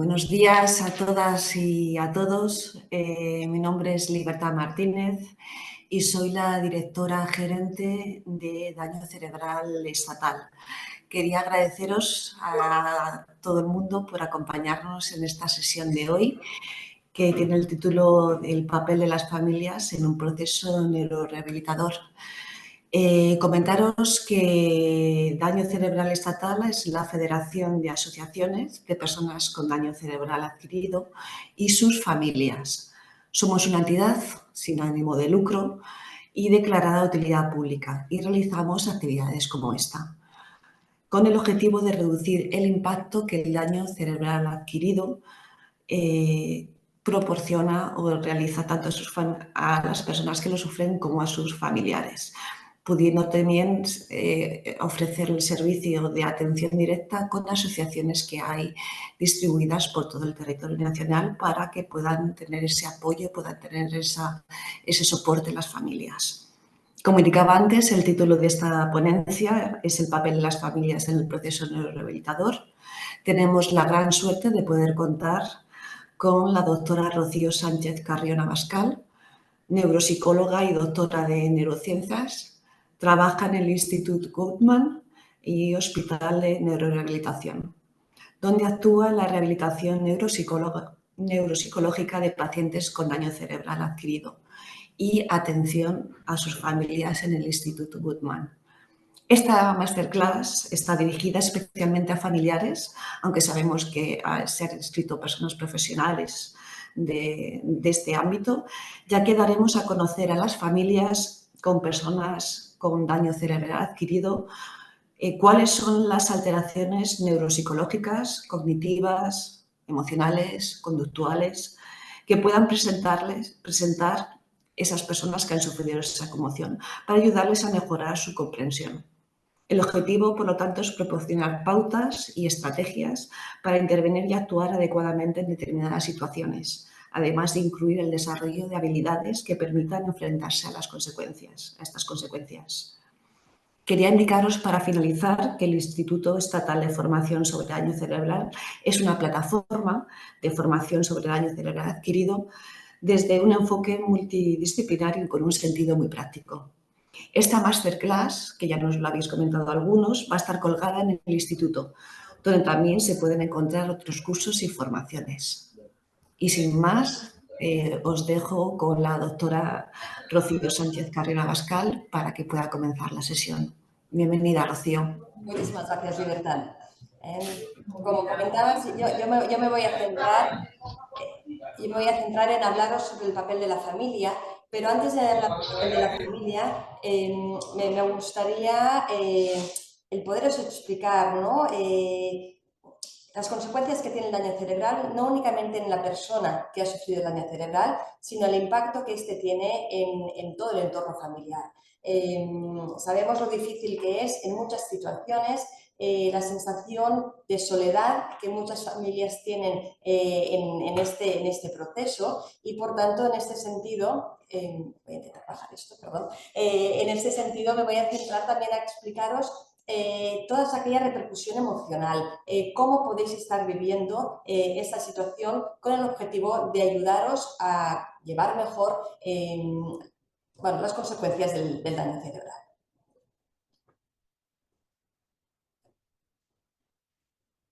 Buenos días a todas y a todos. Mi nombre es Libertad Martínez y soy la directora gerente de Daño Cerebral Estatal. Quería agradeceros a todo el mundo por acompañarnos en esta sesión de hoy, que tiene el título El papel de las familias en un proceso neurorehabilitador. Comentaros que Daño Cerebral Estatal es la Federación de Asociaciones de Personas con Daño Cerebral Adquirido y sus familias. Somos una entidad sin ánimo de lucro y declarada de utilidad pública y realizamos actividades como esta, con el objetivo de reducir el impacto que el daño cerebral adquirido proporciona o realiza tanto a las personas que lo sufren como a sus familiares, pudiendo también ofrecer el servicio de atención directa con asociaciones que hay distribuidas por todo el territorio nacional para que puedan tener ese apoyo, puedan tener ese soporte en las familias. Como indicaba antes, el título de esta ponencia es El papel de las familias en el proceso neurorehabilitador. Tenemos la gran suerte de poder contar con la doctora Rocío Sánchez Carrión Abascal, neuropsicóloga y doctora de neurociencias. Trabaja en el Instituto Gottman y Hospital de Neurorehabilitación, donde actúa en la rehabilitación neuropsicológica de pacientes con daño cerebral adquirido y atención a sus familias en el Instituto Gottman. Esta masterclass está dirigida especialmente a familiares, aunque sabemos que se han inscrito personas profesionales de este ámbito, ya que daremos a conocer a las familias con personas con daño cerebral adquirido cuáles son las alteraciones neuropsicológicas, cognitivas, emocionales, conductuales que puedan presentar esas personas que han sufrido esa conmoción, para ayudarles a mejorar su comprensión. El objetivo, por lo tanto, es proporcionar pautas y estrategias para intervenir y actuar adecuadamente en determinadas situaciones, además de incluir el desarrollo de habilidades que permitan enfrentarse a estas consecuencias. Quería indicaros para finalizar que el Instituto Estatal de Formación sobre Daño Cerebral es una plataforma de formación sobre daño cerebral adquirido desde un enfoque multidisciplinario y con un sentido muy práctico. Esta masterclass, que ya nos lo habéis comentado algunos, va a estar colgada en el instituto, donde también se pueden encontrar otros cursos y formaciones. Y sin más, os dejo con la doctora Rocío Sánchez Carrera Abascal para que pueda comenzar la sesión. Bienvenida, Rocío. Muchísimas gracias, Libertad. Como comentabas, yo me voy a centrar en hablaros sobre el papel de la familia, pero antes de hablar del papel de la familia, me gustaría el poderos explicar, ¿no? Las consecuencias que tiene el daño cerebral, no únicamente en la persona que ha sufrido el daño cerebral, sino el impacto que este tiene en todo el entorno familiar. Sabemos lo difícil que es en muchas situaciones la sensación de soledad que muchas familias tienen en este proceso, y por tanto en este sentido, voy a intentar bajar esto, perdón, en este sentido me voy a centrar también a explicaros toda aquella repercusión emocional, cómo podéis estar viviendo esta situación con el objetivo de ayudaros a llevar mejor las consecuencias del daño cerebral.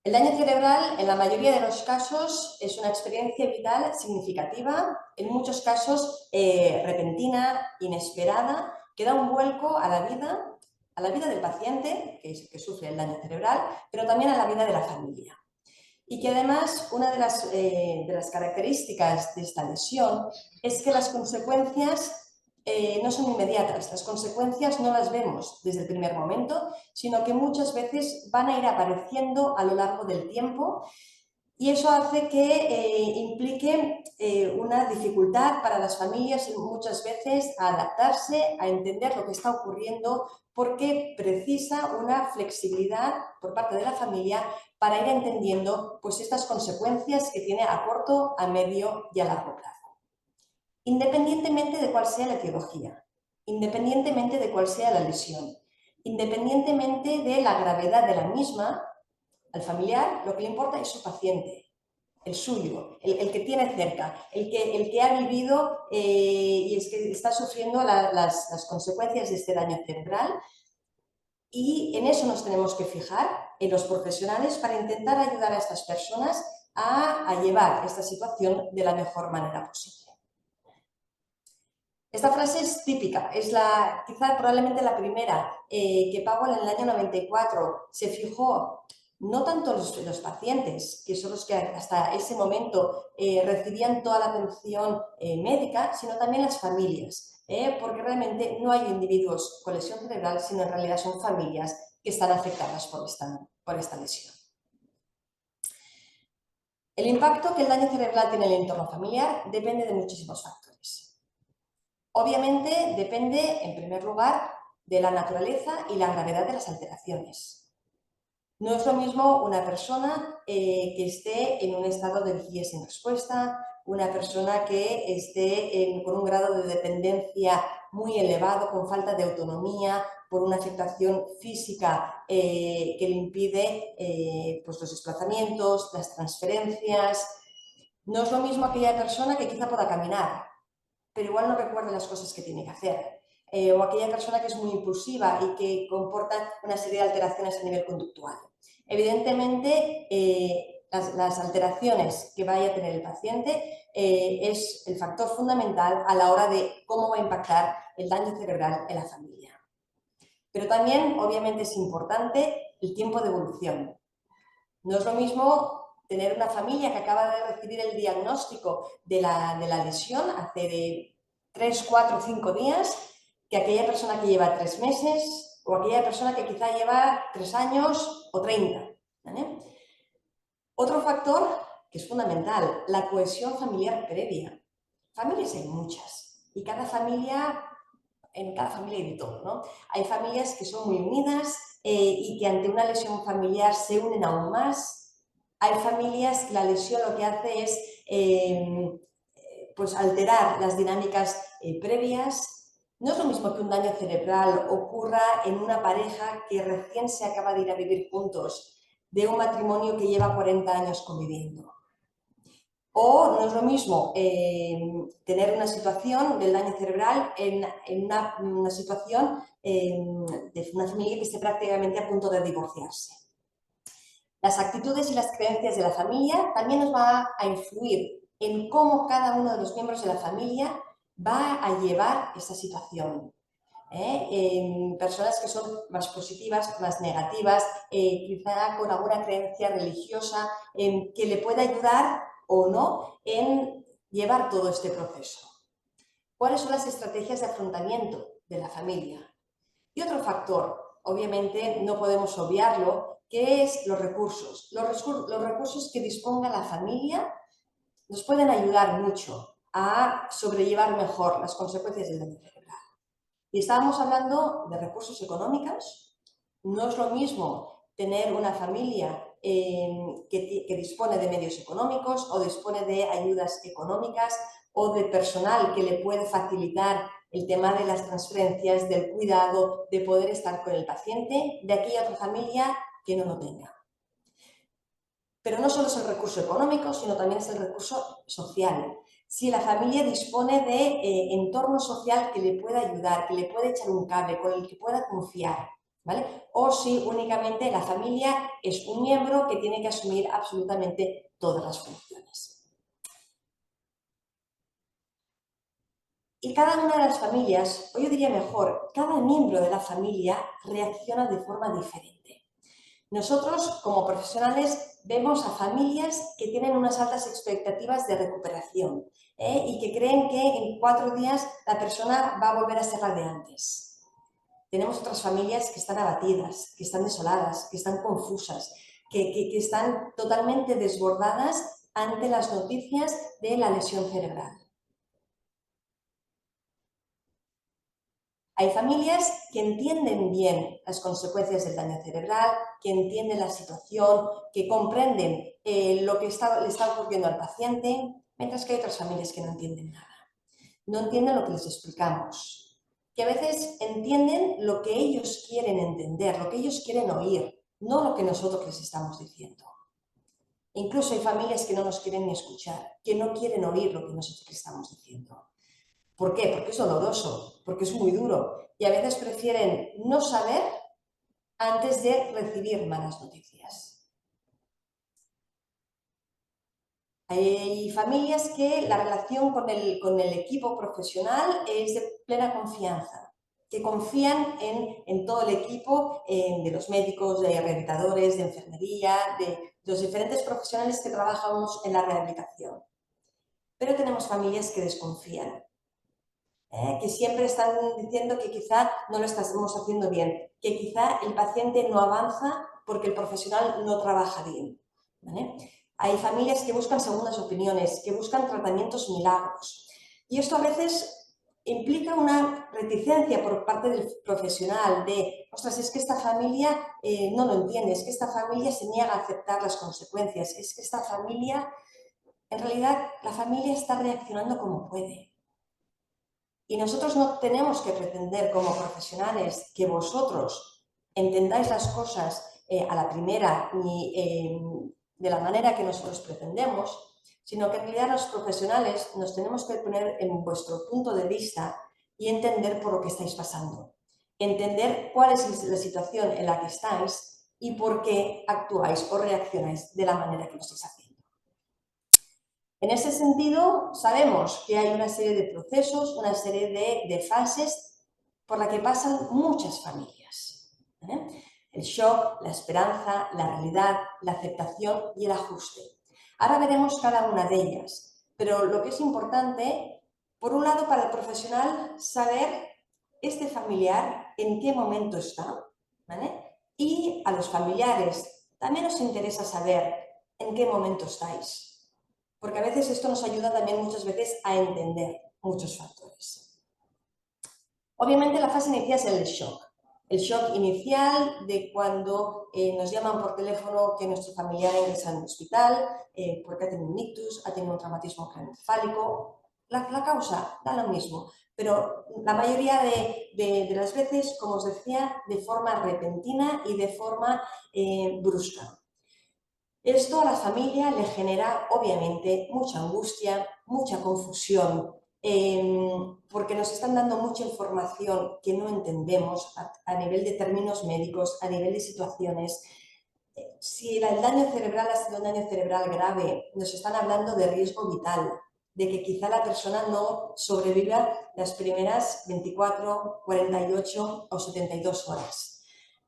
El daño cerebral, en la mayoría de los casos, es una experiencia vital significativa, en muchos casos repentina, inesperada, que da un vuelco a la vida del paciente que sufre el daño cerebral, pero también a la vida de la familia. Y que además una de las características de esta lesión es que las consecuencias no son inmediatas, las consecuencias no las vemos desde el primer momento, sino que muchas veces van a ir apareciendo a lo largo del tiempo, y eso hace que implique una dificultad para las familias muchas veces a adaptarse, a entender lo que está ocurriendo, porque precisa una flexibilidad por parte de la familia para ir entendiendo pues, estas consecuencias que tiene a corto, a medio y a largo plazo. Independientemente de cuál sea la etiología, independientemente de cuál sea la lesión, independientemente de la gravedad de la misma, al familiar lo que le importa es su paciente. el suyo, el que tiene cerca, el que ha vivido y es que está sufriendo las consecuencias de este daño cerebral. Y en eso nos tenemos que fijar, en los profesionales, para intentar ayudar a estas personas a llevar esta situación de la mejor manera posible. Esta frase es típica, es quizá probablemente la primera que Powell en el año 94 se fijó, no tanto los pacientes, que son los que hasta ese momento recibían toda la atención médica, sino también las familias. Porque realmente no hay individuos con lesión cerebral, sino en realidad son familias que están afectadas por esta lesión. El impacto que el daño cerebral tiene en el entorno familiar depende de muchísimos factores. Obviamente depende, en primer lugar, de la naturaleza y la gravedad de las alteraciones. No es lo mismo una persona que esté en un estado de vigilia sin respuesta, una persona que esté con un grado de dependencia muy elevado, con falta de autonomía, por una afectación física que le impide pues los desplazamientos, las transferencias. No es lo mismo aquella persona que quizá pueda caminar, pero igual no recuerda las cosas que tiene que hacer. O aquella persona que es muy impulsiva y que comporta una serie de alteraciones a nivel conductual. Evidentemente, las alteraciones que vaya a tener el paciente es el factor fundamental a la hora de cómo va a impactar el daño cerebral en la familia. Pero también, obviamente, es importante el tiempo de evolución. No es lo mismo tener una familia que acaba de recibir el diagnóstico de la lesión hace de 3, 4, 5 días, que aquella persona que lleva 3 meses o aquella persona que quizá lleva 3 años o 30. ¿Vale? Otro factor que es fundamental, la cohesión familiar previa. Familias hay muchas y en cada familia hay de todo, ¿no? Hay familias que son muy unidas y que ante una lesión familiar se unen aún más. Hay familias que la lesión lo que hace es pues alterar las dinámicas previas. No es lo mismo que un daño cerebral ocurra en una pareja que recién se acaba de ir a vivir juntos, de un matrimonio que lleva 40 años conviviendo. O no es lo mismo tener una situación del daño cerebral en una situación de una familia que esté prácticamente a punto de divorciarse. Las actitudes y las creencias de la familia también nos va a influir en cómo cada uno de los miembros de la familia va a llevar esa situación. Personas que son más positivas, más negativas, quizá con alguna creencia religiosa que le pueda ayudar o no en llevar todo este proceso. ¿Cuáles son las estrategias de afrontamiento de la familia? Y otro factor, obviamente no podemos obviarlo, que es los recursos. Los recursos que disponga la familia nos pueden ayudar mucho a sobrellevar mejor las consecuencias del daño cerebral. Y estábamos hablando de recursos económicos. No es lo mismo tener una familia que dispone de medios económicos o dispone de ayudas económicas o de personal que le puede facilitar el tema de las transferencias, del cuidado, de poder estar con el paciente, de aquella otra familia que no lo tenga. Pero no solo es el recurso económico, sino también es el recurso social. Si la familia dispone de entorno social que le pueda ayudar, que le pueda echar un cable, con el que pueda confiar, ¿vale? O si únicamente la familia es un miembro que tiene que asumir absolutamente todas las funciones. Y cada una de las familias, o yo diría mejor, cada miembro de la familia reacciona de forma diferente. Nosotros, como profesionales, vemos a familias que tienen unas altas expectativas de recuperación y que creen que en 4 días la persona va a volver a ser la de antes. Tenemos otras familias que están abatidas, que están desoladas, que están confusas, que están totalmente desbordadas ante las noticias de la lesión cerebral. Hay familias que entienden bien las consecuencias del daño cerebral, que entienden la situación, que comprenden lo que le está ocurriendo al paciente, mientras que hay otras familias que no entienden nada. No entienden lo que les explicamos, que a veces entienden lo que ellos quieren entender, lo que ellos quieren oír, no lo que nosotros les estamos diciendo. Incluso hay familias que no nos quieren ni escuchar, que no quieren oír lo que nosotros estamos diciendo. ¿Por qué? Porque es doloroso, porque es muy duro y a veces prefieren no saber antes de recibir malas noticias. Hay familias que la relación con el equipo profesional es de plena confianza, que confían en todo el equipo, de los médicos, de rehabilitadores, de enfermería, de los diferentes profesionales que trabajamos en la rehabilitación. Pero tenemos familias que desconfían, que siempre están diciendo que quizá no lo estamos haciendo bien, que quizá el paciente no avanza porque el profesional no trabaja bien, ¿vale? Hay familias que buscan segundas opiniones, que buscan tratamientos milagros. Y esto a veces implica una reticencia por parte del profesional de, ostras, es que esta familia no lo entiende, es que esta familia se niega a aceptar las consecuencias, es que esta familia, en realidad, la familia está reaccionando como puede. Y nosotros no tenemos que pretender como profesionales que vosotros entendáis las cosas a la primera ni de la manera que nosotros pretendemos, sino que en realidad los profesionales nos tenemos que poner en vuestro punto de vista y entender por lo que estáis pasando. Entender cuál es la situación en la que estáis y por qué actuáis o reaccionáis de la manera que lo estáis haciendo. En ese sentido, sabemos que hay una serie de procesos, una serie de fases por la que pasan muchas familias. El shock, la esperanza, la realidad, la aceptación y el ajuste. Ahora veremos cada una de ellas, pero lo que es importante, por un lado, para el profesional, saber este familiar en qué momento está, ¿vale? Y a los familiares también nos interesa saber en qué momento estáis. Porque a veces esto nos ayuda también muchas veces a entender muchos factores. Obviamente la fase inicial es el shock. El shock inicial de cuando nos llaman por teléfono que nuestro familiar ha ingresado en el hospital porque ha tenido un ictus, ha tenido un traumatismo craneoencefálico. La causa da lo mismo, pero la mayoría de las veces, como os decía, de forma repentina y de forma brusca. Esto a la familia le genera, obviamente, mucha angustia, mucha confusión, porque nos están dando mucha información que no entendemos a nivel de términos médicos, a nivel de situaciones. Si el daño cerebral ha sido un daño cerebral grave, nos están hablando de riesgo vital, de que quizá la persona no sobreviva las primeras 24, 48 o 72 horas.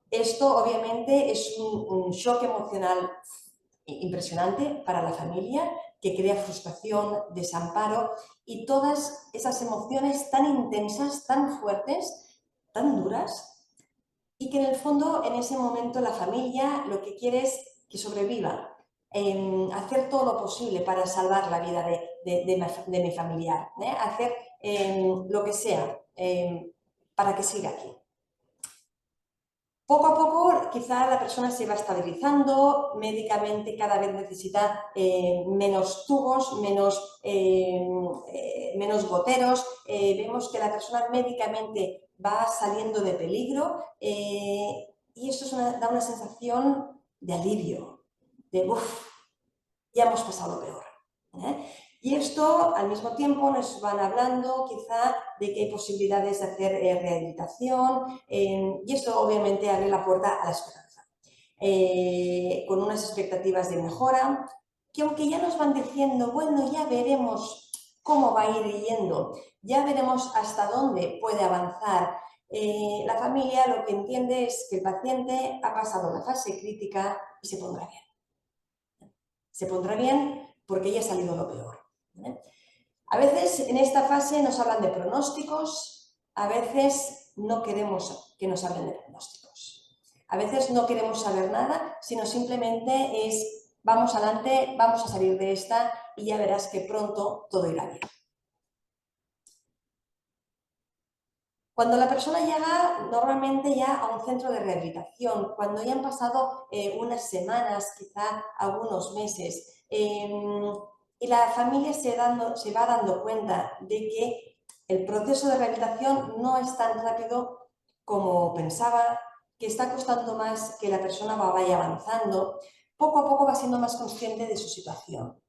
Esto, obviamente, es un shock emocional impresionante para la familia, que crea frustración, desamparo y todas esas emociones tan intensas, tan fuertes, tan duras, y que en el fondo en ese momento la familia lo que quiere es que sobreviva, hacer todo lo posible para salvar la vida de mi familiar, hacer lo que sea para que siga aquí. Poco a poco quizá la persona se va estabilizando, médicamente cada vez necesita menos tubos, menos goteros, vemos que la persona médicamente va saliendo de peligro y esto da una sensación de alivio, de uff, ya hemos pasado lo peor. Y esto al mismo tiempo nos van hablando quizá de que hay posibilidades de hacer rehabilitación y esto obviamente abre la puerta a la esperanza, con unas expectativas de mejora que aunque ya nos van diciendo, bueno, ya veremos cómo va a ir yendo, ya veremos hasta dónde puede avanzar, la familia lo que entiende es que el paciente ha pasado la fase crítica y se pondrá bien. Se pondrá bien porque ya ha salido lo peor. A veces en esta fase nos hablan de pronósticos, a veces no queremos que nos hablen de pronósticos. A veces no queremos saber nada, sino simplemente es vamos adelante, vamos a salir de esta y ya verás que pronto todo irá bien. Cuando la persona llega normalmente ya a un centro de rehabilitación, cuando ya han pasado unas semanas, quizá algunos meses, y la familia se va dando cuenta de que el proceso de rehabilitación no es tan rápido como pensaba, que está costando más que la persona vaya avanzando, poco a poco va siendo más consciente de su situación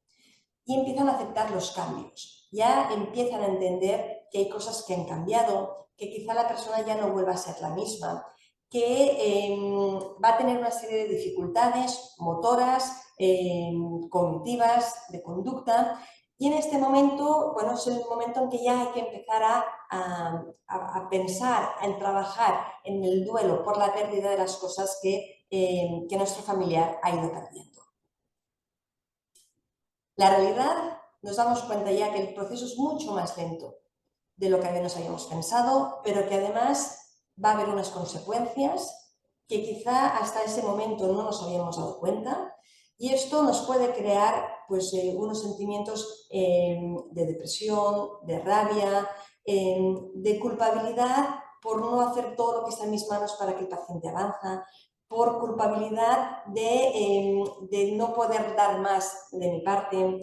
y empiezan a aceptar los cambios. Ya empiezan a entender que hay cosas que han cambiado, que quizá la persona ya no vuelva a ser la misma, que va a tener una serie de dificultades motoras, cognitivas, de conducta, y en este momento, bueno, es el momento en que ya hay que empezar a pensar, en trabajar en el duelo por la pérdida de las cosas que nuestro familiar ha ido perdiendo. La realidad, nos damos cuenta ya que el proceso es mucho más lento de lo que nos habíamos pensado, pero que además va a haber unas consecuencias que quizá hasta ese momento no nos habíamos dado cuenta, y esto nos puede crear pues, unos sentimientos de depresión, de rabia, de culpabilidad por no hacer todo lo que está en mis manos para que el paciente avanza, por culpabilidad de no poder dar más de mi parte.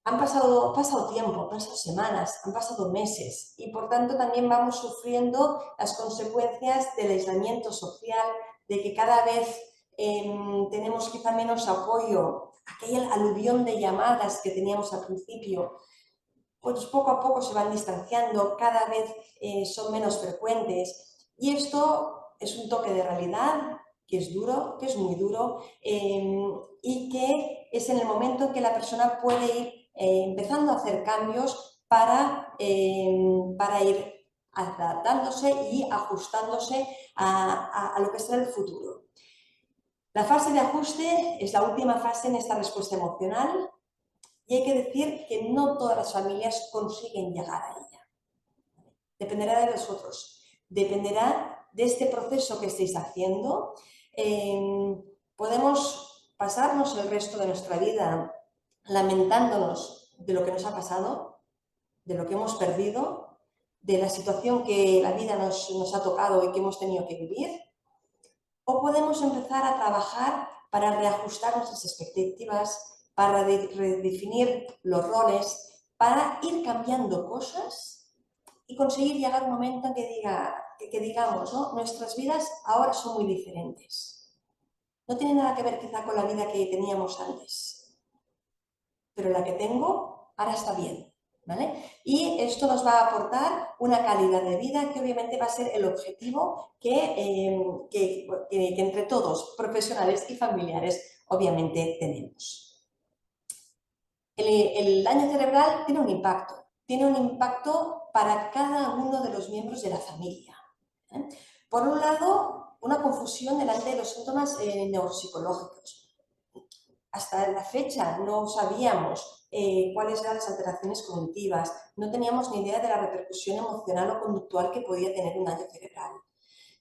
Ha pasado tiempo, han pasado semanas, han pasado meses, y por tanto también vamos sufriendo las consecuencias del aislamiento social, de que cada vez tenemos quizá menos apoyo, aquella aluvión de llamadas que teníamos al principio, pues poco a poco se van distanciando, cada vez son menos frecuentes, y esto es un toque de realidad que es duro, que es muy duro, y que es en el momento en que la persona puede ir empezando a hacer cambios para ir adaptándose y ajustándose a lo que será el futuro. La fase de ajuste es la última fase en esta respuesta emocional, y hay que decir que no todas las familias consiguen llegar a ella. Dependerá de vosotros, dependerá de este proceso que estéis haciendo. Podemos pasarnos el resto de nuestra vida lamentándonos de lo que nos ha pasado, de lo que hemos perdido, de la situación que la vida nos ha tocado y que hemos tenido que vivir, o podemos empezar a trabajar para reajustar nuestras expectativas, para redefinir los roles, para ir cambiando cosas y conseguir llegar a un momento en que digamos, ¿no? Nuestras vidas ahora son muy diferentes. No tiene nada que ver quizá con la vida que teníamos antes, pero la que tengo ahora está bien, ¿vale? Y esto nos va a aportar una calidad de vida que obviamente va a ser el objetivo que entre todos, profesionales y familiares, obviamente tenemos. El daño cerebral tiene un impacto para cada uno de los miembros de la familia. Por un lado, una confusión delante de los síntomas neuropsicológicos. Hasta la fecha no sabíamos cuáles eran las alteraciones cognitivas, no teníamos ni idea de la repercusión emocional o conductual que podía tener un daño cerebral.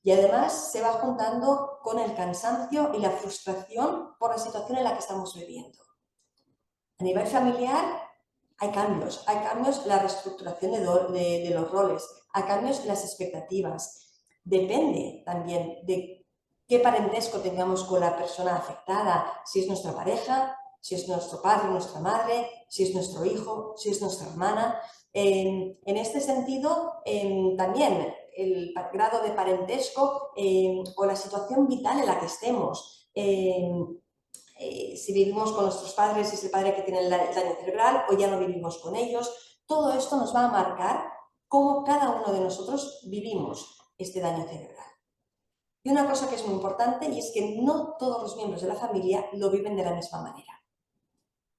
Y además se va juntando con el cansancio y la frustración por la situación en la que estamos viviendo. A nivel familiar hay cambios en la reestructuración de los roles, hay cambios en las expectativas. Depende también de qué parentesco tengamos con la persona afectada, si es nuestra pareja, si es nuestro padre, nuestra madre, si es nuestro hijo, si es nuestra hermana. En este sentido, también el grado de parentesco o la situación vital en la que estemos. Si vivimos con nuestros padres, si es el padre que tiene el daño cerebral o ya no vivimos con ellos, todo esto nos va a marcar cómo cada uno de nosotros vivimos este daño cerebral. Y una cosa que es muy importante, y es que no todos los miembros de la familia lo viven de la misma manera.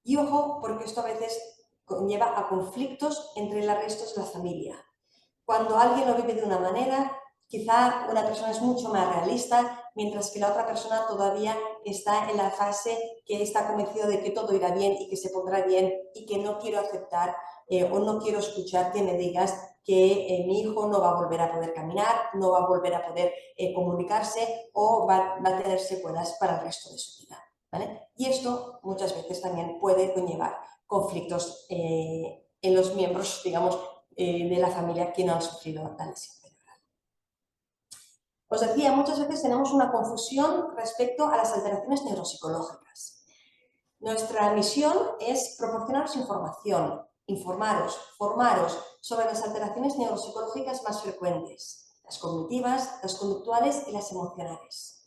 Y ojo, porque esto a veces conlleva a conflictos entre los restos de la familia. Cuando alguien lo vive de una manera, quizá una persona es mucho más realista, mientras que la otra persona todavía está en la fase que está convencido de que todo irá bien y que se pondrá bien, y que no quiero aceptar o no quiero escuchar que me digas que mi hijo no va a volver a poder caminar, no va a volver a poder comunicarse o va a tener secuelas para el resto de su vida, ¿vale? Y esto muchas veces también puede conllevar conflictos en los miembros, digamos, de la familia que no han sufrido la lesión cerebral. Os decía, muchas veces tenemos una confusión respecto a las alteraciones neuropsicológicas. Nuestra misión es proporcionaros información, informaros, formaros sobre las alteraciones neuropsicológicas más frecuentes, las cognitivas, las conductuales y las emocionales.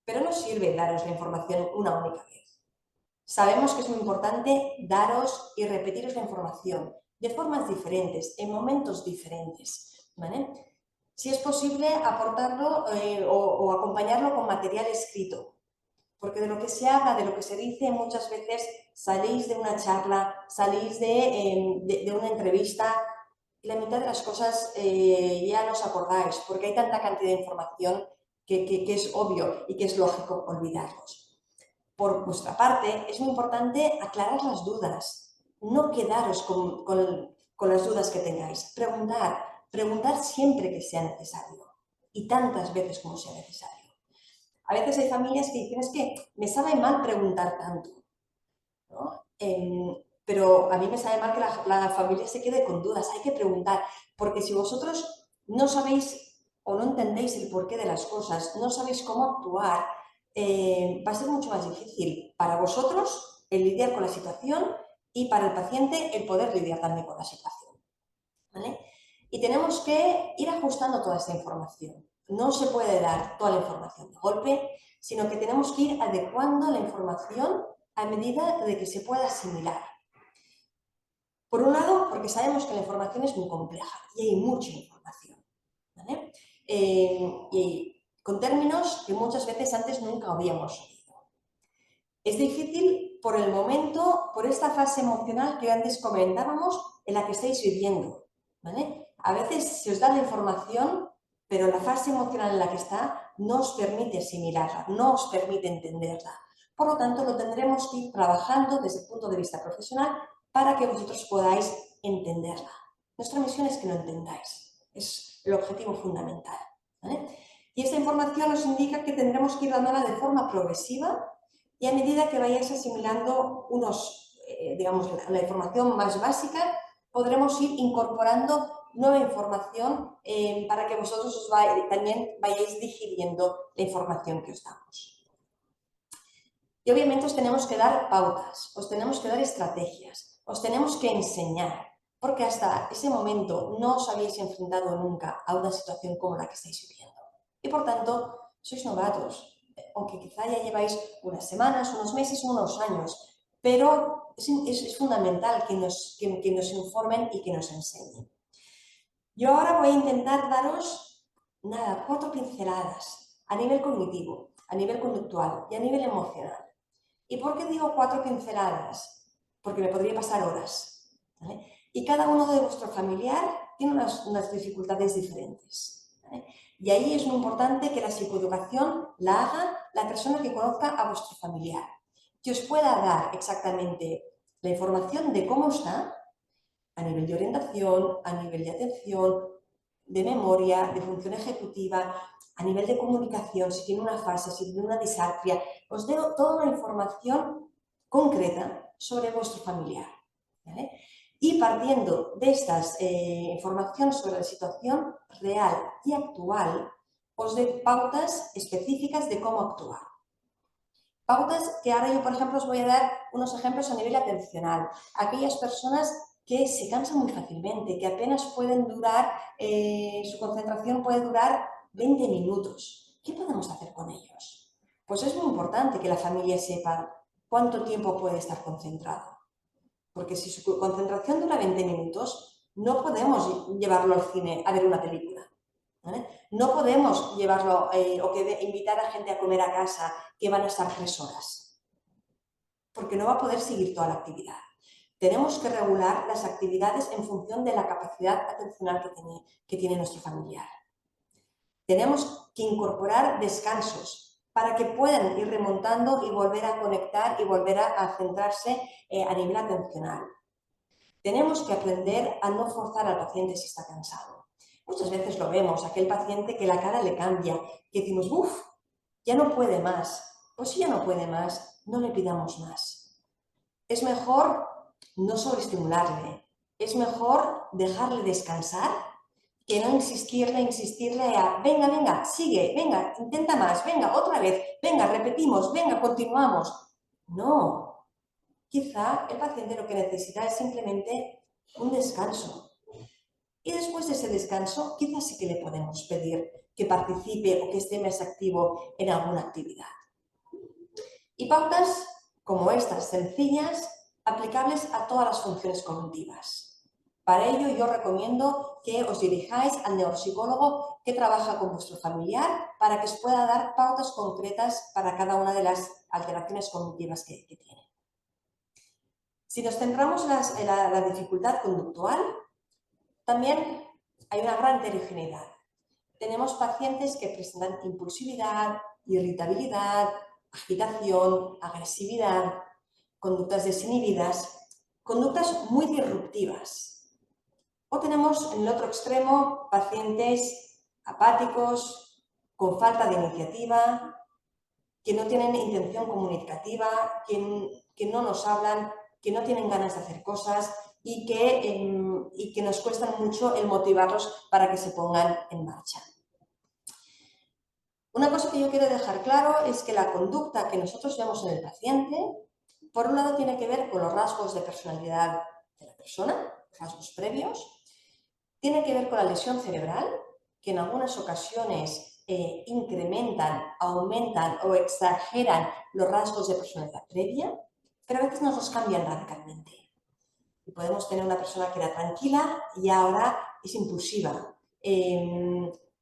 pero no sirve daros la información una única vez. Sabemos que es muy importante daros y repetiros la información de formas diferentes, en momentos diferentes, ¿vale? Si es posible, aportarlo o acompañarlo con material escrito, porque de lo que se habla, de lo que se dice, muchas veces salís de una charla, salís de una entrevista y la mitad de las cosas ya no os acordáis, porque hay tanta cantidad de información que es obvio y que es lógico olvidarlos. Por vuestra parte, es muy importante aclarar las dudas, no quedaros con las dudas que tengáis, preguntar siempre que sea necesario y tantas veces como sea necesario. A veces hay familias que dicen, es que me sabe mal preguntar tanto, ¿no? Pero a mí me sabe mal que la familia se quede con dudas, hay que preguntar, porque si vosotros no sabéis o no entendéis el porqué de las cosas, no sabéis cómo actuar, va a ser mucho más difícil para vosotros el lidiar con la situación y para el paciente el poder lidiar también con la situación, ¿vale? Y tenemos que ir ajustando toda esta información. No se puede dar toda la información de golpe, sino que tenemos que ir adecuando la información a medida de que se pueda asimilar. Por un lado, porque sabemos que la información es muy compleja y hay mucha información, ¿vale? Y con términos que muchas veces antes nunca habíamos oído. Es difícil por el momento, por esta fase emocional que antes comentábamos, en la que estáis viviendo, ¿vale? A veces se os da la información, pero la fase emocional en la que está no os permite asimilarla, no os permite entenderla. Por lo tanto, lo tendremos que ir trabajando desde el punto de vista profesional para que vosotros podáis entenderla. Nuestra misión es que lo entendáis, es el objetivo fundamental, ¿vale? Y esta información nos indica que tendremos que ir dándola de forma progresiva y a medida que vayáis asimilando digamos, la información más básica, podremos ir incorporando nueva información para que vosotros también vayáis digiriendo la información que os damos. Y obviamente os tenemos que dar pautas, os tenemos que dar estrategias, os tenemos que enseñar, porque hasta ese momento no os habéis enfrentado nunca a una situación como la que estáis viviendo. Y por tanto, sois novatos, aunque quizá ya lleváis unas semanas, unos meses, unos años, pero es fundamental que nos informen y que nos enseñen. Yo ahora voy a intentar daros, 4 pinceladas a nivel cognitivo, a nivel conductual y a nivel emocional. ¿Y por qué digo 4 pinceladas? Porque me podría pasar horas, ¿vale? Y cada uno de vuestro familiar tiene unas dificultades diferentes, ¿vale? Y ahí es muy importante que la psicoeducación la haga la persona que conozca a vuestro familiar, que os pueda dar exactamente la información de cómo está a nivel de orientación, a nivel de atención, de memoria, de función ejecutiva, a nivel de comunicación, si tiene una fase, si tiene una disartria. Os doy toda una información concreta sobre vuestro familiar, ¿vale? Y partiendo de estas información sobre la situación real y actual, os doy pautas específicas de cómo actuar. Pautas que ahora yo, por ejemplo, os voy a dar unos ejemplos a nivel atencional. Aquellas personas que se cansan muy fácilmente, que apenas pueden durar, su concentración puede durar 20 minutos. ¿Qué podemos hacer con ellos? Pues es muy importante que la familia sepa cuánto tiempo puede estar concentrado. Porque si su concentración dura 20 minutos, no podemos llevarlo al cine a ver una película, ¿vale? No podemos llevarlo invitar a gente a comer a casa que van a estar 3 horas, porque no va a poder seguir toda la actividad. Tenemos que regular las actividades en función de la capacidad atencional que tiene nuestro familiar. Tenemos que incorporar descansos para que puedan ir remontando y volver a conectar y volver a centrarse a nivel atencional. Tenemos que aprender a no forzar al paciente si está cansado. Muchas veces lo vemos, aquel paciente que la cara le cambia, que decimos, uff, ya no puede más. Pues si ya no puede más, no le pidamos más. Es mejor no sobreestimularle, es mejor dejarle descansar que no insistirle a, venga, venga, sigue, venga, intenta más, venga, otra vez, venga, repetimos, venga, continuamos. No, quizá el paciente lo que necesita es simplemente un descanso. Y después de ese descanso, quizás sí que le podemos pedir que participe o que esté más activo en alguna actividad. Y pautas como estas, sencillas, aplicables a todas las funciones cognitivas. Para ello, yo recomiendo que os dirijáis al neuropsicólogo que trabaja con vuestro familiar para que os pueda dar pautas concretas para cada una de las alteraciones cognitivas que tiene. Si nos centramos en la dificultad conductual, también hay una gran heterogeneidad. Tenemos pacientes que presentan impulsividad, irritabilidad, agitación, agresividad, conductas desinhibidas, conductas muy disruptivas. O tenemos en el otro extremo pacientes apáticos, con falta de iniciativa, que no tienen intención comunicativa, que no nos hablan, que no tienen ganas de hacer cosas y que nos cuesta mucho el motivarlos para que se pongan en marcha. Una cosa que yo quiero dejar claro es que la conducta que nosotros vemos en el paciente, por un lado tiene que ver con los rasgos de personalidad de la persona, rasgos previos, tiene que ver con la lesión cerebral, que en algunas ocasiones incrementan, aumentan o exageran los rasgos de personalidad previa, pero a veces nos los cambian radicalmente. Y podemos tener una persona que era tranquila y ahora es impulsiva.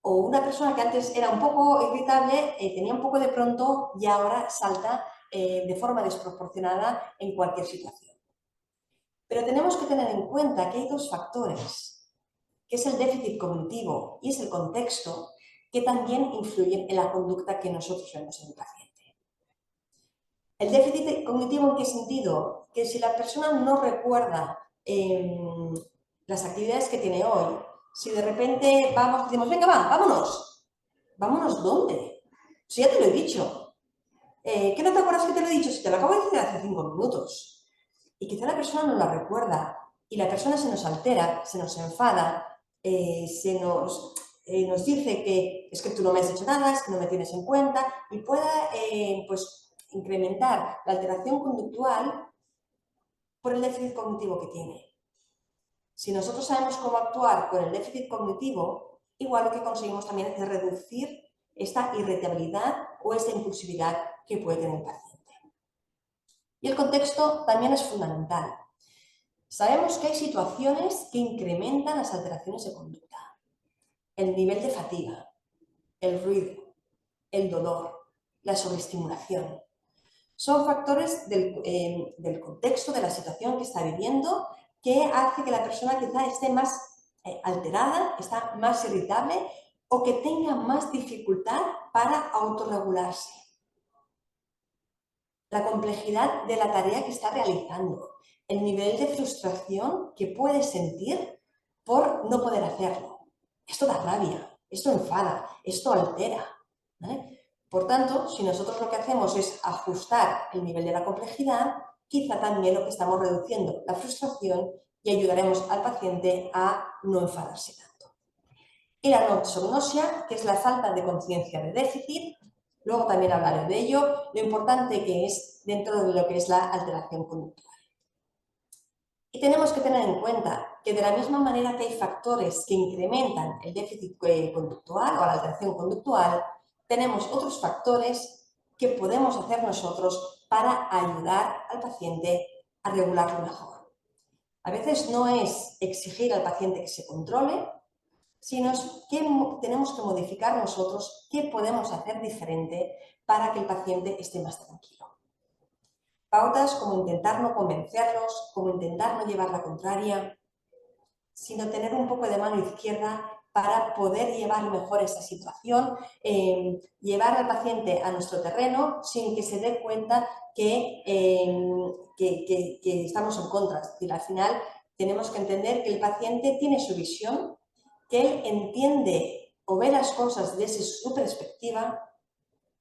O una persona que antes era un poco irritable, tenía un poco de pronto y ahora salta de forma desproporcionada en cualquier situación. Pero tenemos que tener en cuenta que hay dos factores, que es el déficit cognitivo y es el contexto, que también influyen en la conducta que nosotros vemos en el paciente. ¿El déficit cognitivo en qué sentido? Que si la persona no recuerda las actividades que tiene hoy, si de repente decimos, venga, vámonos. ¿Vámonos dónde? Si ya te lo he dicho. ¿Qué no te acuerdas que te lo he dicho? Si te lo acabo de decir hace 5 minutos. Y quizá la persona no la recuerda y la persona se nos altera, se nos enfada, nos dice que es que tú no me has dicho nada, es que no me tienes en cuenta y pueda pues, incrementar la alteración conductual por el déficit cognitivo que tiene. Si nosotros sabemos cómo actuar con el déficit cognitivo, igual lo que conseguimos también es reducir esta irritabilidad o esta impulsividad que puede tener el paciente. Y el contexto también es fundamental. Sabemos que hay situaciones que incrementan las alteraciones de conducta. El nivel de fatiga, el ruido, el dolor, la sobreestimulación. Son factores del contexto, de la situación que está viviendo, que hace que la persona quizá esté más alterada, está más irritable o que tenga más dificultad para autorregularse. La complejidad de la tarea que está realizando, el nivel de frustración que puede sentir por no poder hacerlo. Esto da rabia, esto enfada, esto altera, ¿vale? Por tanto, si nosotros lo que hacemos es ajustar el nivel de la complejidad, quizá también lo que estamos reduciendo la frustración y ayudaremos al paciente a no enfadarse tanto. Y la noxognosia, que es la falta de conciencia de déficit, luego también hablaré de ello, lo importante que es dentro de lo que es la alteración conductual. Y tenemos que tener en cuenta que de la misma manera que hay factores que incrementan el déficit conductual o la alteración conductual, tenemos otros factores que podemos hacer nosotros para ayudar al paciente a regularlo mejor. A veces no es exigir al paciente que se controle, sino que tenemos que modificar nosotros qué podemos hacer diferente para que el paciente esté más tranquilo. Pautas como intentar no convencerlos, como intentar no llevar la contraria, sino tener un poco de mano izquierda para poder llevar mejor esa situación, llevar al paciente a nuestro terreno sin que se dé cuenta que estamos en contra. Es decir, al final tenemos que entender que el paciente tiene su visión, que él entiende o ve las cosas desde su perspectiva.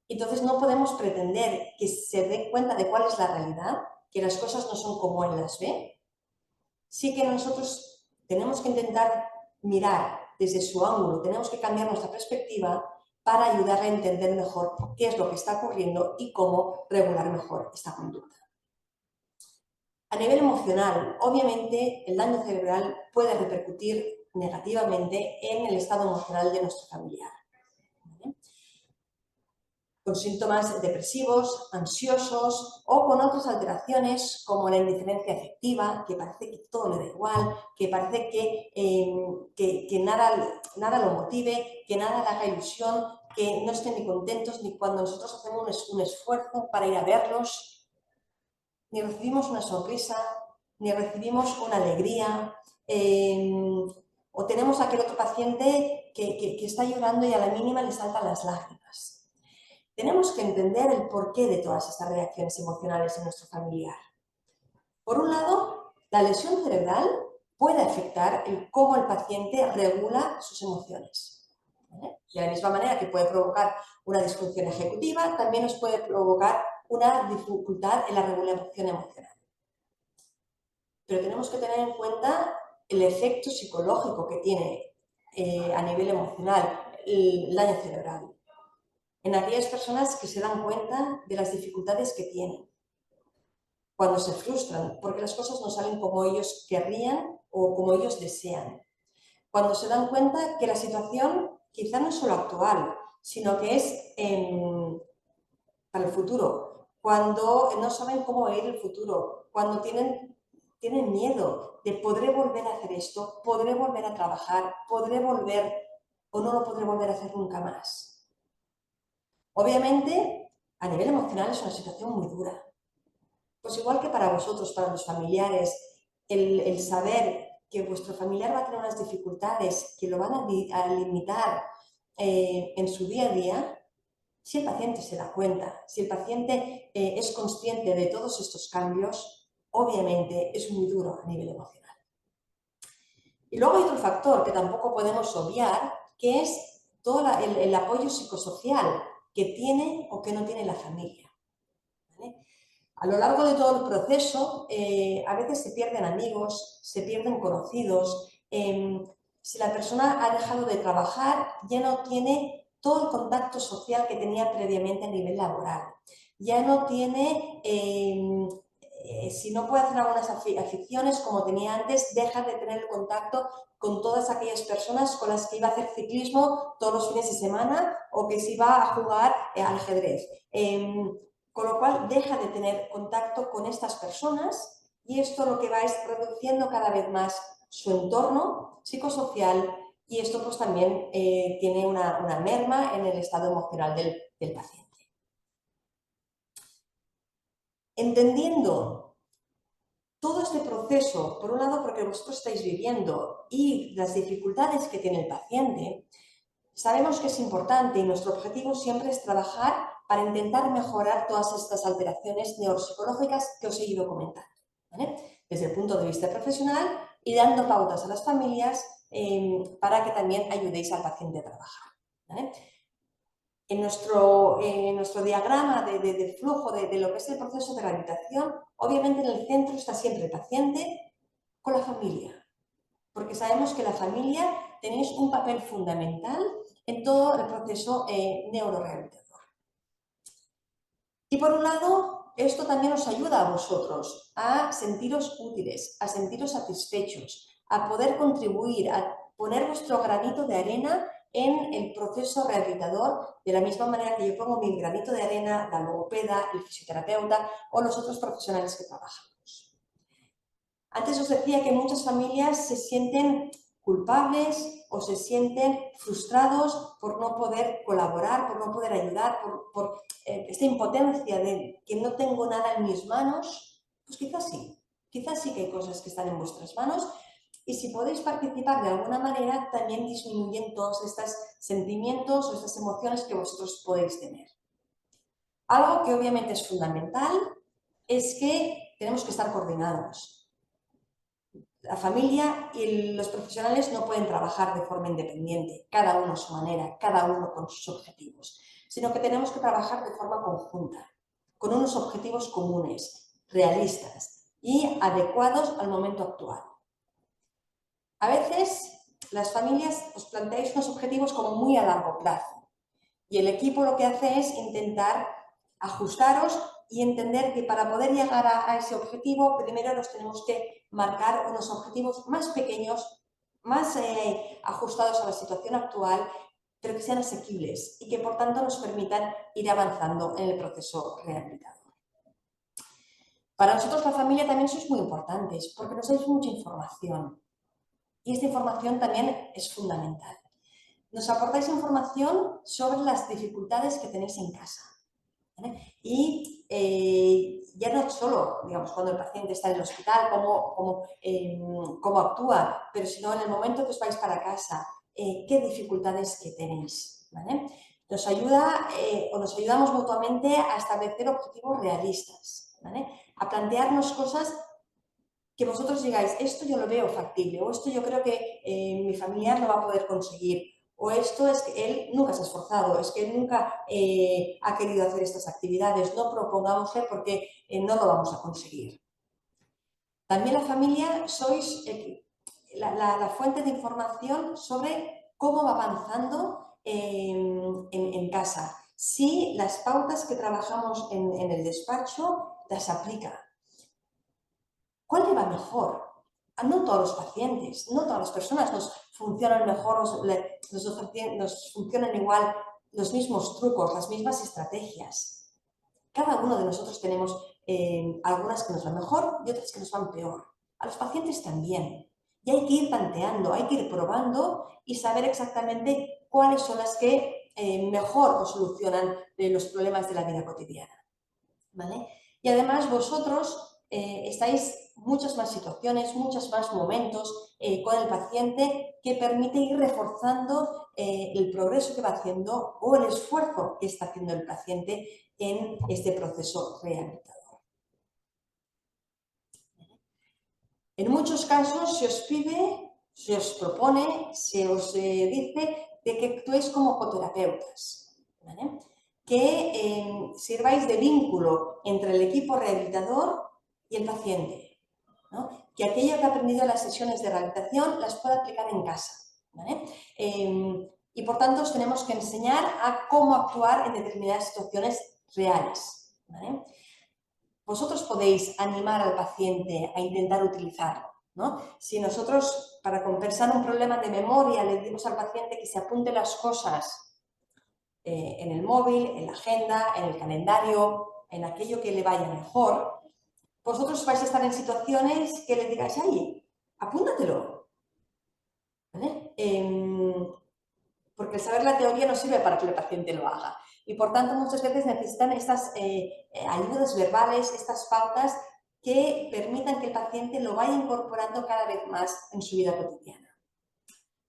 Entonces no podemos pretender que se dé cuenta de cuál es la realidad, que las cosas no son como él las ve. Sí que nosotros tenemos que intentar mirar desde su ángulo, tenemos que cambiar nuestra perspectiva para ayudarle a entender mejor qué es lo que está ocurriendo y cómo regular mejor esta conducta. A nivel emocional, obviamente el daño cerebral puede repercutir negativamente en el estado emocional de nuestro familiar. ¿vale? Con síntomas depresivos, ansiosos o con otras alteraciones como la indiferencia afectiva, que parece que todo le da igual, que parece que nada lo motive, que nada le haga ilusión, que no estén ni contentos ni cuando nosotros hacemos un esfuerzo para ir a verlos, ni recibimos una sonrisa, ni recibimos una alegría, o tenemos a aquel otro paciente que está llorando y a la mínima le saltan las lágrimas. Tenemos que entender el porqué de todas estas reacciones emocionales en nuestro familiar. Por un lado, la lesión cerebral puede afectar cómo el paciente regula sus emociones, ¿vale? De la misma manera que puede provocar una disfunción ejecutiva, también nos puede provocar una dificultad en la regulación emocional. Pero tenemos que tener en cuenta el efecto psicológico que tiene a nivel emocional el daño cerebral en aquellas personas que se dan cuenta de las dificultades que tienen, cuando se frustran porque las cosas no salen como ellos querrían o como ellos desean, cuando se dan cuenta que la situación quizá no es solo actual, sino que es para el futuro, cuando no saben cmo va a ir el futuro, cuando tienen miedo de ¿podré volver a hacer esto? ¿Podré volver a trabajar? ¿Podré volver o no lo podré volver a hacer nunca más? Obviamente, a nivel emocional es una situación muy dura. Pues igual que para vosotros, para los familiares, el saber que vuestro familiar va a tener unas dificultades que lo van a limitar en su día a día, si el paciente se da cuenta, si el paciente es consciente de todos estos cambios, obviamente es muy duro a nivel emocional. Y luego hay otro factor que tampoco podemos obviar, que es todo el apoyo psicosocial que tiene o que no tiene la familia, ¿vale? A lo largo de todo el proceso, a veces se pierden amigos, se pierden conocidos. Si la persona ha dejado de trabajar, ya no tiene todo el contacto social que tenía previamente a nivel laboral. Ya no tiene, si no puede hacer algunas aficiones como tenía antes, deja de tener el contacto con todas aquellas personas con las que iba a hacer ciclismo todos los fines de semana o que se iba a jugar al ajedrez. Con lo cual deja de tener contacto con estas personas y esto lo que va es reduciendo cada vez más su entorno psicosocial y esto pues también tiene una merma en el estado emocional del paciente. Entendiendo todo este proceso, por un lado porque vosotros estáis viviendo y las dificultades que tiene el paciente, sabemos que es importante y nuestro objetivo siempre es trabajar para intentar mejorar todas estas alteraciones neuropsicológicas que os he ido comentando, ¿vale? Desde el punto de vista profesional y dando pautas a las familias para que también ayudéis al paciente a trabajar, ¿vale? En nuestro diagrama de flujo de lo que es el proceso de rehabilitación, obviamente en el centro está siempre el paciente con la familia, porque sabemos que la familia tenéis un papel fundamental en todo el proceso neurorehabilitador. Y por un lado, esto también os ayuda a vosotros a sentiros útiles, a sentiros satisfechos, a poder contribuir, a poner vuestro granito de arena en el proceso rehabilitador, de la misma manera que yo pongo mi granito de arena, la logopeda, el fisioterapeuta o los otros profesionales que trabajamos. Antes os decía que muchas familias se sienten culpables o se sienten frustrados por no poder colaborar, por no poder ayudar, por esta impotencia de que no tengo nada en mis manos. Pues quizás sí que hay cosas que están en vuestras manos y si podéis participar de alguna manera también disminuyen todos estos sentimientos o estas emociones que vosotros podéis tener. Algo que obviamente es fundamental es que tenemos que estar coordinados. La familia y los profesionales no pueden trabajar de forma independiente, cada uno a su manera, cada uno con sus objetivos, sino que tenemos que trabajar de forma conjunta, con unos objetivos comunes, realistas y adecuados al momento actual. A veces las familias os planteáis unos objetivos como muy a largo plazo y el equipo lo que hace es intentar ajustaros y entender que para poder llegar a ese objetivo primero nos tenemos que marcar unos objetivos más pequeños, más ajustados a la situación actual pero que sean asequibles y que por tanto nos permitan ir avanzando en el proceso rehabilitador. Para nosotros la familia también sois muy importantes porque nos dais mucha información y esta información también es fundamental. Nos aportáis información sobre las dificultades que tenéis en casa, ¿vale? Y ya no solo, digamos, cuando el paciente está en el hospital, cómo actúa, pero sino en el momento que os vais para casa, qué dificultades que tenéis, ¿vale? Nos ayuda o nos ayudamos mutuamente a establecer objetivos realistas, ¿vale? A plantearnos cosas que vosotros digáis, esto yo lo veo factible, o esto yo creo que mi familiar no va a poder conseguir, o esto es que él nunca se ha esforzado, es que él nunca ha querido hacer estas actividades, no propongámosle porque no lo vamos a conseguir. También la familia sois la fuente de información sobre cómo va avanzando en casa. Si las pautas que trabajamos en el despacho las aplica. ¿Cuál le va mejor? No todos los pacientes, no todas las personas nos funcionan mejor, nos funcionan igual los mismos trucos, las mismas estrategias. Cada uno de nosotros tenemos algunas que nos van mejor y otras que nos van peor. A los pacientes también. Y hay que ir tanteando, hay que ir probando y saber exactamente cuáles son las que mejor os solucionan los problemas de la vida cotidiana, ¿vale? Y además vosotros estáis muchas más situaciones, muchos más momentos con el paciente que permite ir reforzando el progreso que va haciendo o el esfuerzo que está haciendo el paciente en este proceso rehabilitador. En muchos casos se os pide, se os propone, se os dice de que actuéis como coterapeutas, ¿vale? Que sirváis de vínculo entre el equipo rehabilitador y el paciente, ¿no? Que aquello que ha aprendido en las sesiones de rehabilitación las pueda aplicar en casa, ¿vale? Y por tanto os tenemos que enseñar a cómo actuar en determinadas situaciones reales, ¿vale? Vosotros podéis animar al paciente a intentar utilizarlo, ¿no? Si nosotros, para compensar un problema de memoria, le decimos al paciente que se apunte las cosas en el móvil, en la agenda, en el calendario, en aquello que le vaya mejor, vosotros vais a estar en situaciones que le digáis, ay, apúntatelo, ¿vale? Porque el saber la teoría no sirve para que el paciente lo haga. Y por tanto, muchas veces necesitan estas ayudas verbales, estas pautas que permitan que el paciente lo vaya incorporando cada vez más en su vida cotidiana.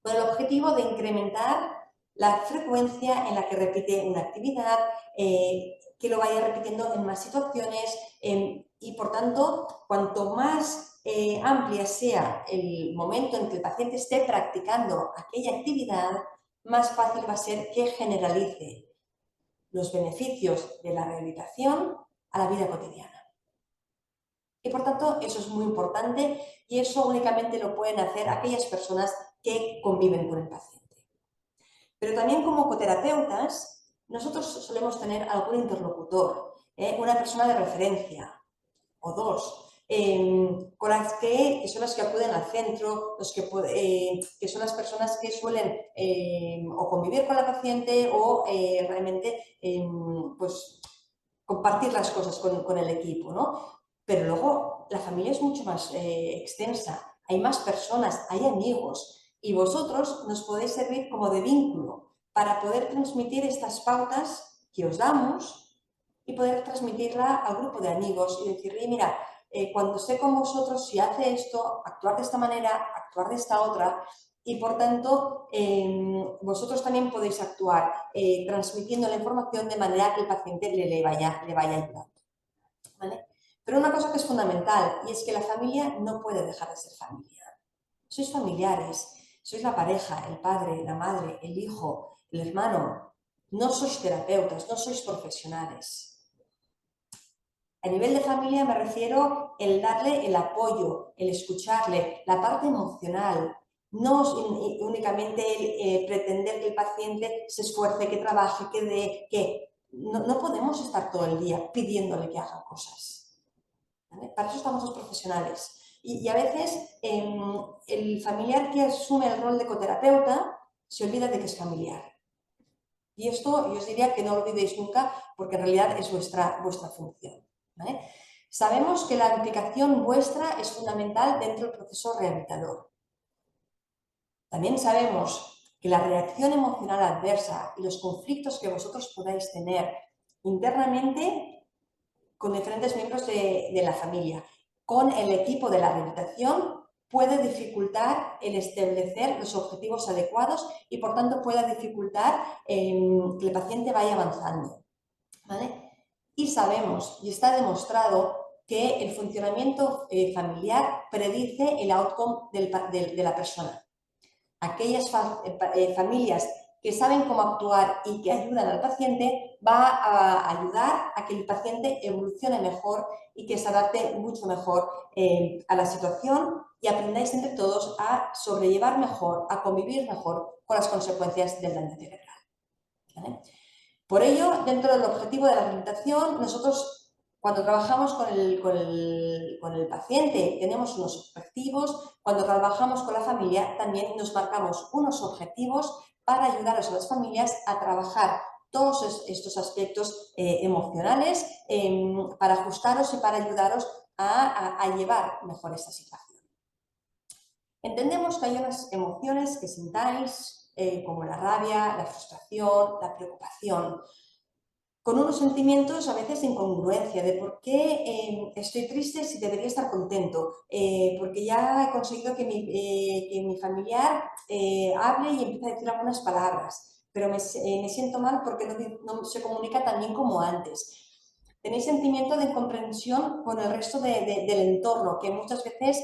Con el objetivo de incrementar la frecuencia en la que repite una actividad, que lo vaya repitiendo en más situaciones y, por tanto, cuanto más amplia sea el momento en que el paciente esté practicando aquella actividad, más fácil va a ser que generalice los beneficios de la rehabilitación a la vida cotidiana. Y por tanto, eso es muy importante y eso únicamente lo pueden hacer aquellas personas que conviven con el paciente. Pero también como coterapeutas, nosotros solemos tener algún interlocutor, una persona de referencia o dos, con las que son las que acuden al centro, que son las personas que suelen o convivir con la paciente o realmente pues, compartir las cosas con el equipo, ¿no? Pero luego la familia es mucho más extensa, hay más personas, hay amigos y vosotros nos podéis servir como de vínculo para poder transmitir estas pautas que os damos y poder transmitirla al grupo de amigos y decirle, mira, cuando esté con vosotros, si hace esto, actuar de esta manera, actuar de esta otra, y por tanto vosotros también podéis actuar transmitiendo la información de manera que el paciente le vaya ayudando, ¿vale? Pero una cosa que es fundamental y es que la familia no puede dejar de ser familia. Sois familiares, sois la pareja, el padre, la madre, el hijo, el hermano. No sois terapeutas, no sois profesionales. A nivel de familia me refiero el darle el apoyo, el escucharle, la parte emocional, no únicamente el pretender que el paciente se esfuerce, que trabaje, que no podemos estar todo el día pidiéndole que haga cosas, ¿vale? Para eso estamos los profesionales. Y a veces el familiar que asume el rol de coterapeuta se olvida de que es familiar. Y esto yo os diría que no lo olvidéis nunca porque en realidad es vuestra función, ¿vale? Sabemos que la implicación vuestra es fundamental dentro del proceso rehabilitador. También sabemos que la reacción emocional adversa y los conflictos que vosotros podáis tener internamente con diferentes miembros de la familia, con el equipo de la rehabilitación, puede dificultar el establecer los objetivos adecuados y, por tanto, puede dificultar que el paciente vaya avanzando, ¿vale? Y sabemos, y está demostrado, que el funcionamiento familiar predice el outcome de la persona. Aquellas familias que saben cómo actuar y que ayudan al paciente va a ayudar a que el paciente evolucione mejor y que se adapte mucho mejor a la situación y aprendáis entre todos a sobrellevar mejor, a convivir mejor con las consecuencias del daño cerebral, ¿vale? Por ello, dentro del objetivo de la rehabilitación, nosotros cuando trabajamos con el paciente tenemos unos objetivos, cuando trabajamos con la familia también nos marcamos unos objetivos para ayudaros a las familias a trabajar todos estos aspectos emocionales para ajustaros y para ayudaros a llevar mejor esta situación. Entendemos que hay unas emociones que sintáis, como la rabia, la frustración, la preocupación, con unos sentimientos a veces de incongruencia, de por qué estoy triste si debería estar contento, porque ya he conseguido que mi familiar hable y empiece a decir algunas palabras, pero me siento mal porque no se comunica tan bien como antes. Tenéis sentimiento de incomprensión con el resto del entorno, que muchas veces,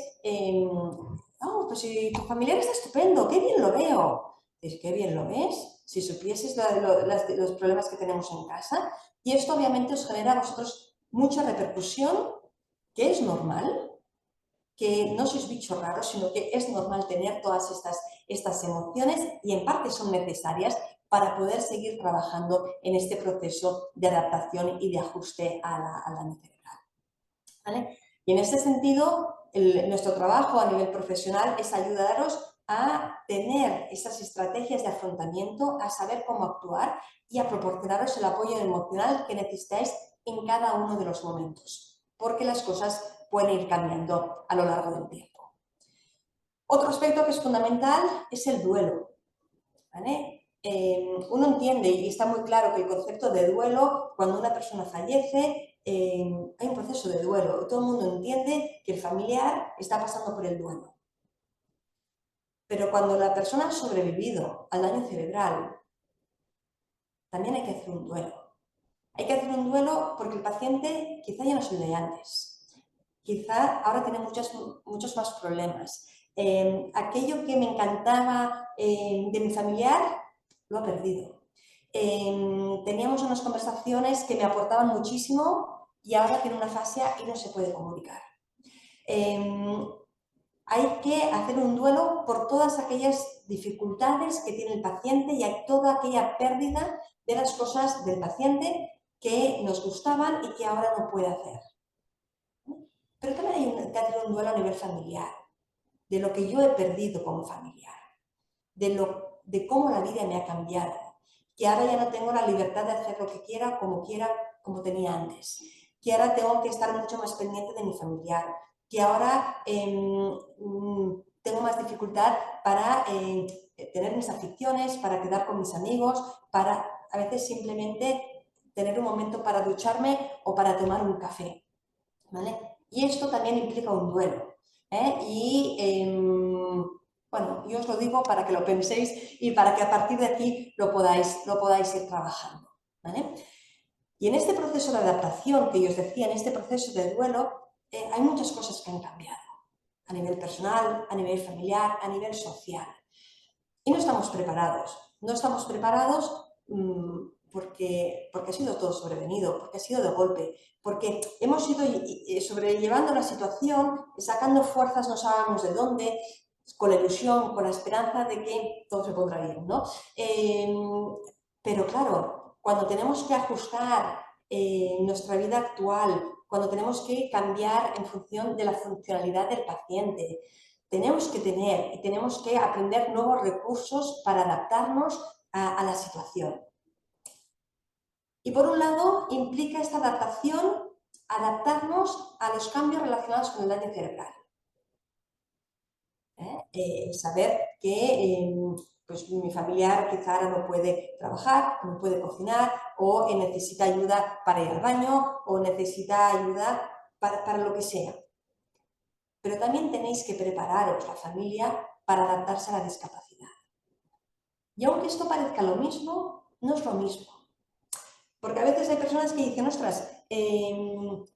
oh, pues si tu familiar está estupendo, qué bien lo veo. Dices, qué bien lo ves, si supieses los problemas que tenemos en casa. Y esto obviamente os genera a vosotros mucha repercusión, que es normal, que no sois bichos raros, sino que es normal tener todas estas emociones y en parte son necesarias para poder seguir trabajando en este proceso de adaptación y de ajuste al daño cerebral, ¿vale? Y en este sentido, nuestro trabajo a nivel profesional es ayudaros a tener esas estrategias de afrontamiento, a saber cómo actuar y a proporcionaros el apoyo emocional que necesitáis en cada uno de los momentos, porque las cosas pueden ir cambiando a lo largo del tiempo. Otro aspecto que es fundamental es el duelo, ¿vale? Uno entiende y está muy claro que el concepto de duelo, cuando una persona fallece, hay un proceso de duelo. Todo el mundo entiende que el familiar está pasando por el duelo. Pero cuando la persona ha sobrevivido al daño cerebral, también hay que hacer un duelo. Hay que hacer un duelo porque el paciente quizá ya no es el de antes. Quizá ahora tiene muchos más problemas. Aquello que me encantaba de mi familiar, lo ha perdido. Teníamos unas conversaciones que me aportaban muchísimo y ahora tiene una fascia y no se puede comunicar. Hay que hacer un duelo por todas aquellas dificultades que tiene el paciente y hay toda aquella pérdida de las cosas del paciente que nos gustaban y que ahora no puede hacer. Pero también hay que hacer un duelo a nivel familiar, de lo que yo he perdido como familiar, de cómo la vida me ha cambiado, que ahora ya no tengo la libertad de hacer lo que quiera, como tenía antes, que ahora tengo que estar mucho más pendiente de mi familiar, que ahora tengo más dificultad para tener mis aficiones, para quedar con mis amigos, para a veces simplemente tener un momento para ducharme o para tomar un café, ¿vale? Y esto también implica un duelo, ¿eh? Bueno, yo os lo digo para que lo penséis y para que a partir de aquí lo podáis ir trabajando, ¿vale? Y en este proceso de adaptación que yo os decía, en este proceso de duelo, hay muchas cosas que han cambiado a nivel personal, a nivel familiar, a nivel social. Y no estamos preparados. No estamos preparados porque ha sido todo sobrevenido, porque ha sido de golpe, porque hemos ido sobrellevando la situación, sacando fuerzas no sabemos de dónde, con la ilusión, con la esperanza de que todo se pondrá bien, ¿no? Pero claro, cuando tenemos que ajustar nuestra vida actual, cuando tenemos que cambiar en función de la funcionalidad del paciente, tenemos que tener y tenemos que aprender nuevos recursos para adaptarnos a la situación. Y por un lado implica esta adaptación, adaptarnos a los cambios relacionados con el daño cerebral. Saber que pues mi familiar quizá ahora no puede trabajar, no puede cocinar, o necesita ayuda para ir al baño, o necesita ayuda para lo que sea. Pero también tenéis que prepararos, la familia, para adaptarse a la discapacidad. Y aunque esto parezca lo mismo, no es lo mismo. Porque a veces hay personas que dicen, ostras, yo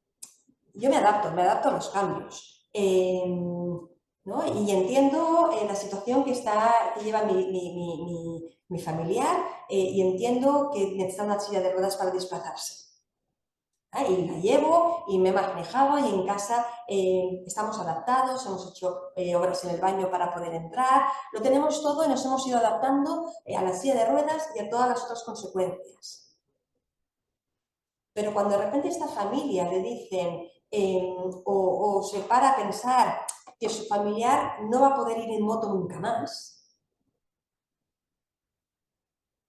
me adapto a los cambios. ¿No? Y entiendo la situación que lleva mi familiar y entiendo que necesita una silla de ruedas para desplazarse. Y la llevo y me he manejado y en casa estamos adaptados, hemos hecho obras en el baño para poder entrar, lo tenemos todo y nos hemos ido adaptando a la silla de ruedas y a todas las otras consecuencias. Pero cuando de repente a esta familia le dicen o se para a pensar que su familiar no va a poder ir en moto nunca más,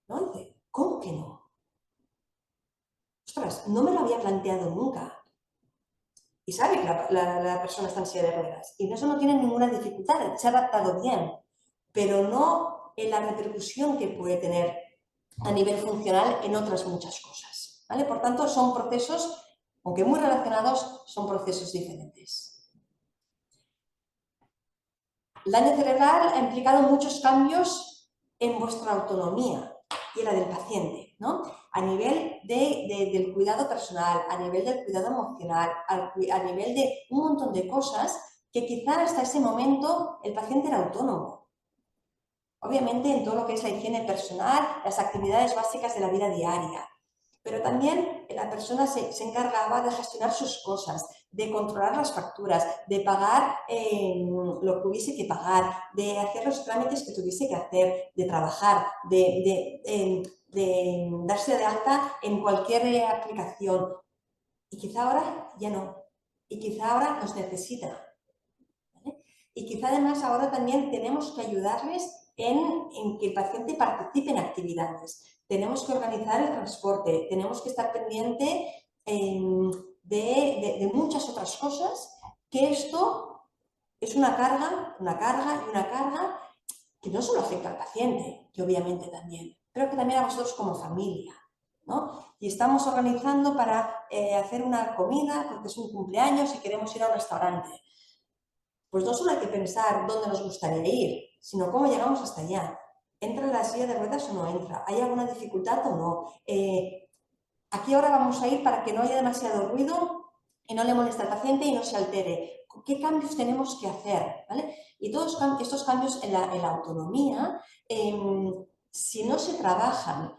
¿no? Dice, ¿cómo que no? Ostras, no me lo había planteado nunca. Y sabe que la persona está en silla de ruedas. Y eso no tiene ninguna dificultad, se ha adaptado bien, pero no en la repercusión que puede tener a nivel funcional en otras muchas cosas. ¿Vale? Por tanto, son procesos, aunque muy relacionados, son procesos diferentes. El daño cerebral ha implicado muchos cambios en vuestra autonomía y en la del paciente, ¿no? A nivel del cuidado personal, a nivel del cuidado emocional, a nivel de un montón de cosas que quizá hasta ese momento el paciente era autónomo. Obviamente en todo lo que es la higiene personal, las actividades básicas de la vida diaria, pero también la persona se encargaba de gestionar sus cosas, de controlar las facturas, de pagar lo que hubiese que pagar, de hacer los trámites que tuviese que hacer, de trabajar, de darse de alta en cualquier aplicación. Y quizá ahora ya no. Y quizá ahora nos necesita. ¿Vale? Y quizá además ahora también tenemos que ayudarles en que el paciente participe en actividades. Tenemos que organizar el transporte, tenemos que estar pendiente de muchas otras cosas, que esto es una carga que no solo afecta al paciente, que obviamente también, pero que también a vosotros como familia, ¿no? Y estamos organizando para hacer una comida, porque es un cumpleaños y queremos ir a un restaurante. Pues no solo hay que pensar dónde nos gustaría ir, sino cómo llegamos hasta allá. ¿Entra en la silla de ruedas o no entra? ¿Hay alguna dificultad o no? ¿A qué hora vamos a ir para que no haya demasiado ruido y no le moleste al paciente y no se altere? ¿Qué cambios tenemos que hacer? ¿Vale? Y todos estos cambios en la autonomía, si no se trabajan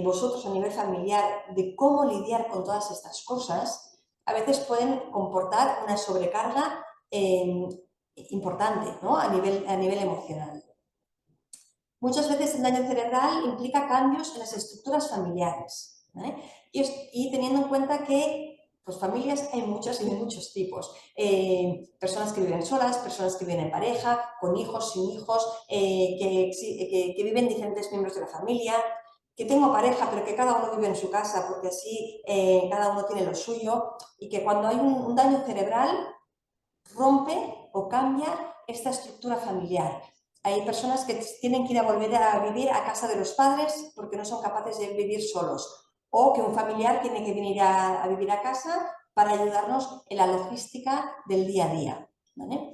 vosotros a nivel familiar de cómo lidiar con todas estas cosas, a veces pueden comportar una sobrecarga importante, ¿no? a nivel emocional. Muchas veces el daño cerebral implica cambios en las estructuras familiares, ¿vale? Y teniendo en cuenta que pues, familias hay muchas y de muchos tipos. Personas que viven solas, personas que viven en pareja, con hijos, sin hijos, que viven diferentes miembros de la familia, que tengo pareja pero que cada uno vive en su casa porque así cada uno tiene lo suyo, y que cuando hay un daño cerebral rompe o cambia esta estructura familiar. Hay personas que tienen que ir a volver a vivir a casa de los padres porque no son capaces de vivir solos, o que un familiar tiene que venir a vivir a casa para ayudarnos en la logística del día a día, ¿vale?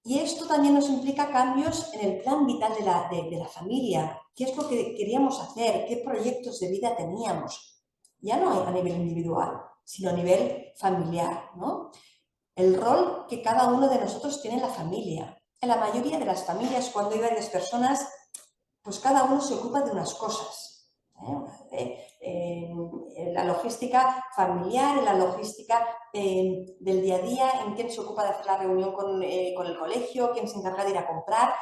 Y esto también nos implica cambios en el plan vital de la familia. ¿Qué es lo que queríamos hacer? ¿Qué proyectos de vida teníamos? Ya no a nivel individual, sino a nivel familiar, ¿no? El rol que cada uno de nosotros tiene en la familia. En la mayoría de las familias, cuando hay varias personas, pues cada uno se ocupa de unas cosas. En la logística familiar, en la logística del día a día, en quién se ocupa de hacer la reunión con el colegio, quién se encarga de ir a comprar.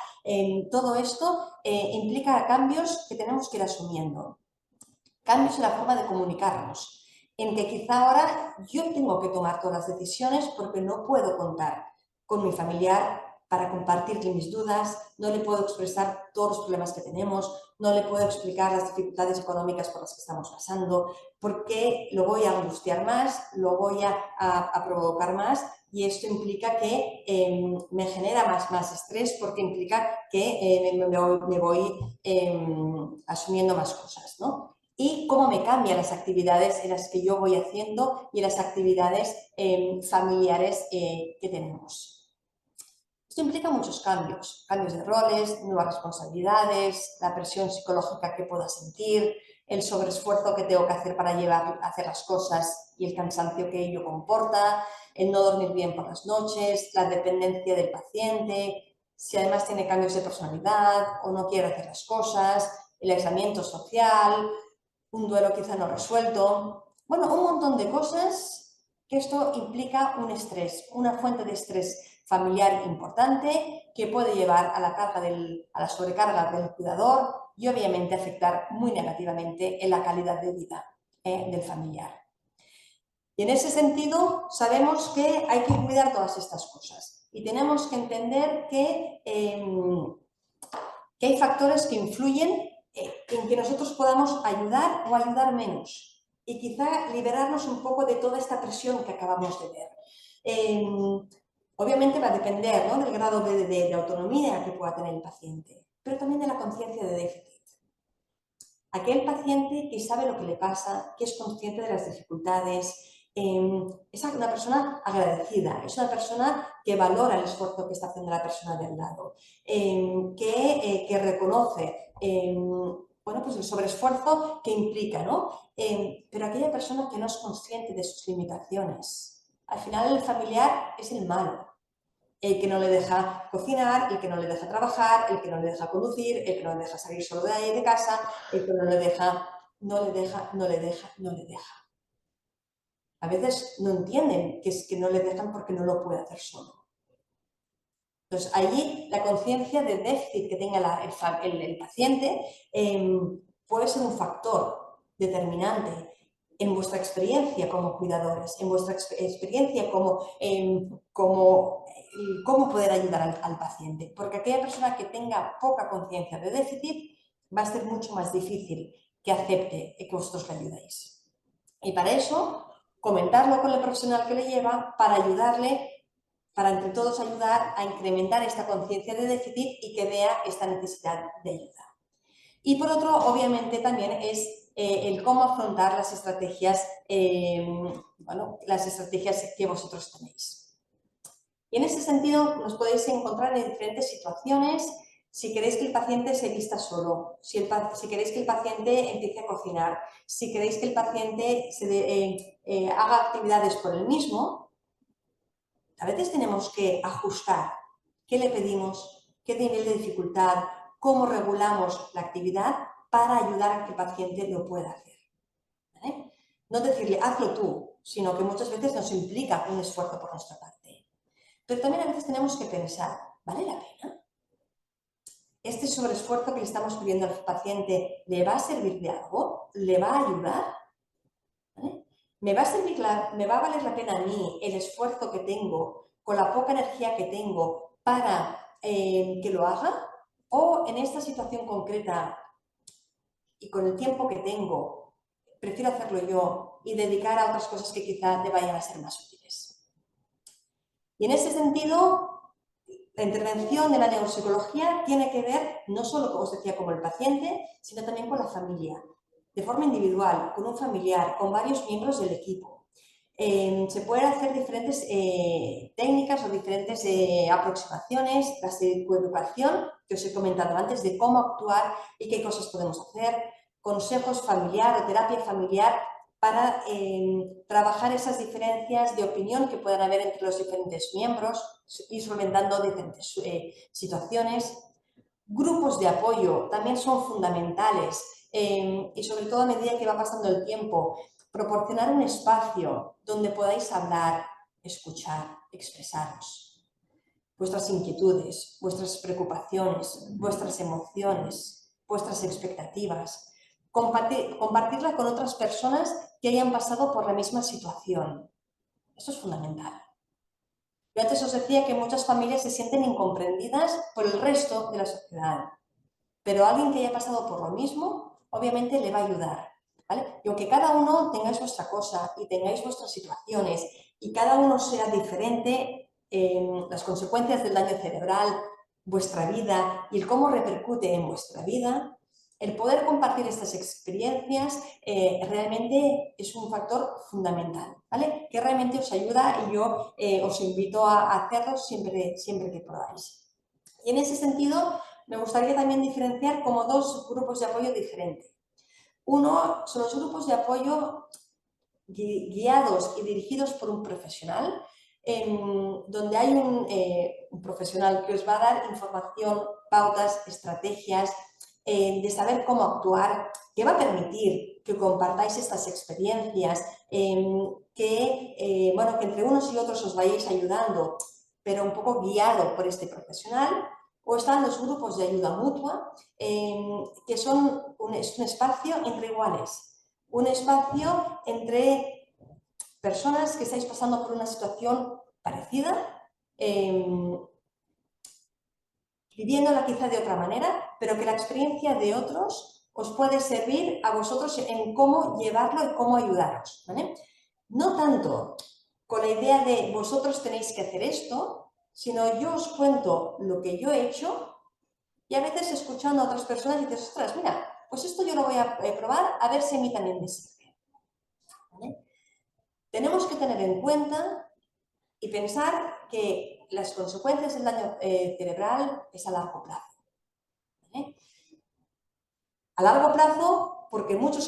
Todo esto implica cambios que tenemos que ir asumiendo. Cambios en la forma de comunicarnos, en que quizá ahora yo tengo que tomar todas las decisiones porque no puedo contar con mi familiar para compartirle mis dudas, no le puedo expresar todos los problemas que tenemos, no le puedo explicar las dificultades económicas por las que estamos pasando, porque lo voy a angustiar más, lo voy a provocar más, y esto implica que me genera más estrés, porque implica que me voy asumiendo más cosas, ¿no? Y cómo me cambian las actividades en las que yo voy haciendo y las actividades familiares que tenemos. Esto implica muchos cambios, cambios de roles, nuevas responsabilidades, la presión psicológica que pueda sentir, el sobreesfuerzo que tengo que hacer para llevar a hacer las cosas y el cansancio que ello comporta, el no dormir bien por las noches, la dependencia del paciente, si además tiene cambios de personalidad o no quiere hacer las cosas, el aislamiento social, un duelo quizá no resuelto. Bueno, un montón de cosas que esto implica un estrés, una fuente de estrés familiar importante que puede llevar a la sobrecarga del cuidador y obviamente afectar muy negativamente en la calidad de vida del familiar. Y en ese sentido sabemos que hay que cuidar todas estas cosas y tenemos que entender que hay factores que influyen en que nosotros podamos ayudar o ayudar menos y quizá liberarnos un poco de toda esta presión que acabamos de ver. Obviamente va a depender, ¿no?, del grado de autonomía que pueda tener el paciente, pero también de la conciencia de déficit. Aquel paciente que sabe lo que le pasa, que es consciente de las dificultades, es una persona agradecida, es una persona que valora el esfuerzo que está haciendo la persona de al lado, que reconoce bueno, pues el sobreesfuerzo que implica, ¿no? Pero aquella persona que no es consciente de sus limitaciones. Al final el familiar es el malo. El que no le deja cocinar, el que no le deja trabajar, el que no le deja conducir, el que no le deja salir solo de ahí de casa, el que no le deja. A veces no entienden que es que no le dejan porque no lo puede hacer solo. Entonces, allí la conciencia de déficit que tenga el paciente puede ser un factor determinante en vuestra experiencia como cuidadores, en vuestra experiencia como cómo poder ayudar al paciente. Porque aquella persona que tenga poca conciencia de déficit va a ser mucho más difícil que acepte que vosotros le ayudéis. Y para eso, comentarlo con el profesional que le lleva para ayudarle, para entre todos ayudar a incrementar esta conciencia de déficit y que vea esta necesidad de ayuda. Y por otro, obviamente, también es el cómo afrontar las estrategias, las estrategias que vosotros tenéis. Y en ese sentido nos podéis encontrar en diferentes situaciones. Si queréis que el paciente se vista solo, si queréis que el paciente empiece a cocinar, si queréis que el paciente haga actividades por él mismo, a veces tenemos que ajustar qué le pedimos, qué nivel de dificultad, cómo regulamos la actividad para ayudar a que el paciente lo pueda hacer. ¿Vale? No decirle, hazlo tú, sino que muchas veces nos implica un esfuerzo por nuestra parte. Pero también a veces tenemos que pensar, ¿vale la pena? ¿Este sobreesfuerzo que le estamos pidiendo al paciente le va a servir de algo? ¿Le va a ayudar? ¿Vale? ¿Me va a valer la pena a mí el esfuerzo que tengo con la poca energía que tengo para que lo haga? ¿O en esta situación concreta y con el tiempo que tengo, prefiero hacerlo yo y dedicar a otras cosas que quizá te vayan a ser más útiles? Y en ese sentido, la intervención de la neuropsicología tiene que ver no solo, como os decía, con el paciente, sino también con la familia, de forma individual, con un familiar, con varios miembros del equipo. Se pueden hacer diferentes técnicas o diferentes aproximaciones, las de coeducación, que os he comentado antes, de cómo actuar y qué cosas podemos hacer, consejos familiar o terapia familiar para trabajar esas diferencias de opinión que puedan haber entre los diferentes miembros y solventando diferentes situaciones. Grupos de apoyo también son fundamentales y sobre todo a medida que va pasando el tiempo, proporcionar un espacio donde podáis hablar, escuchar, expresaros. Vuestras inquietudes, vuestras preocupaciones, vuestras emociones, vuestras expectativas. Compartirla con otras personas que hayan pasado por la misma situación. Eso es fundamental. Yo antes os decía que muchas familias se sienten incomprendidas por el resto de la sociedad, pero alguien que haya pasado por lo mismo, obviamente le va a ayudar, ¿vale? Y aunque cada uno tengáis vuestra cosa y tengáis vuestras situaciones y cada uno sea diferente en las consecuencias del daño cerebral, vuestra vida y el cómo repercute en vuestra vida, el poder compartir estas experiencias realmente es un factor fundamental, ¿vale? Que realmente os ayuda y yo os invito a hacerlo siempre, siempre que podáis. Y en ese sentido, me gustaría también diferenciar como dos grupos de apoyo diferentes. Uno son los grupos de apoyo guiados y dirigidos por un profesional, donde hay un profesional que os va a dar información, pautas, estrategias, de saber cómo actuar, que va a permitir que compartáis estas experiencias, bueno, que entre unos y otros os vayáis ayudando, pero un poco guiado por este profesional. O están los grupos de ayuda mutua, que son es un espacio entre iguales, un espacio entre personas que estáis pasando por una situación parecida, viviéndola quizá de otra manera, pero que la experiencia de otros os puede servir a vosotros en cómo llevarlo y cómo ayudaros, ¿vale? No tanto con la idea de vosotros tenéis que hacer esto, sino yo os cuento lo que yo he hecho y a veces escuchando a otras personas dices, ostras, mira, pues esto yo lo voy a probar a ver si a mí también me sirve, ¿vale? Tenemos que tener en cuenta y pensar que las consecuencias del daño cerebral es a largo plazo, ¿vale? A largo plazo porque muchas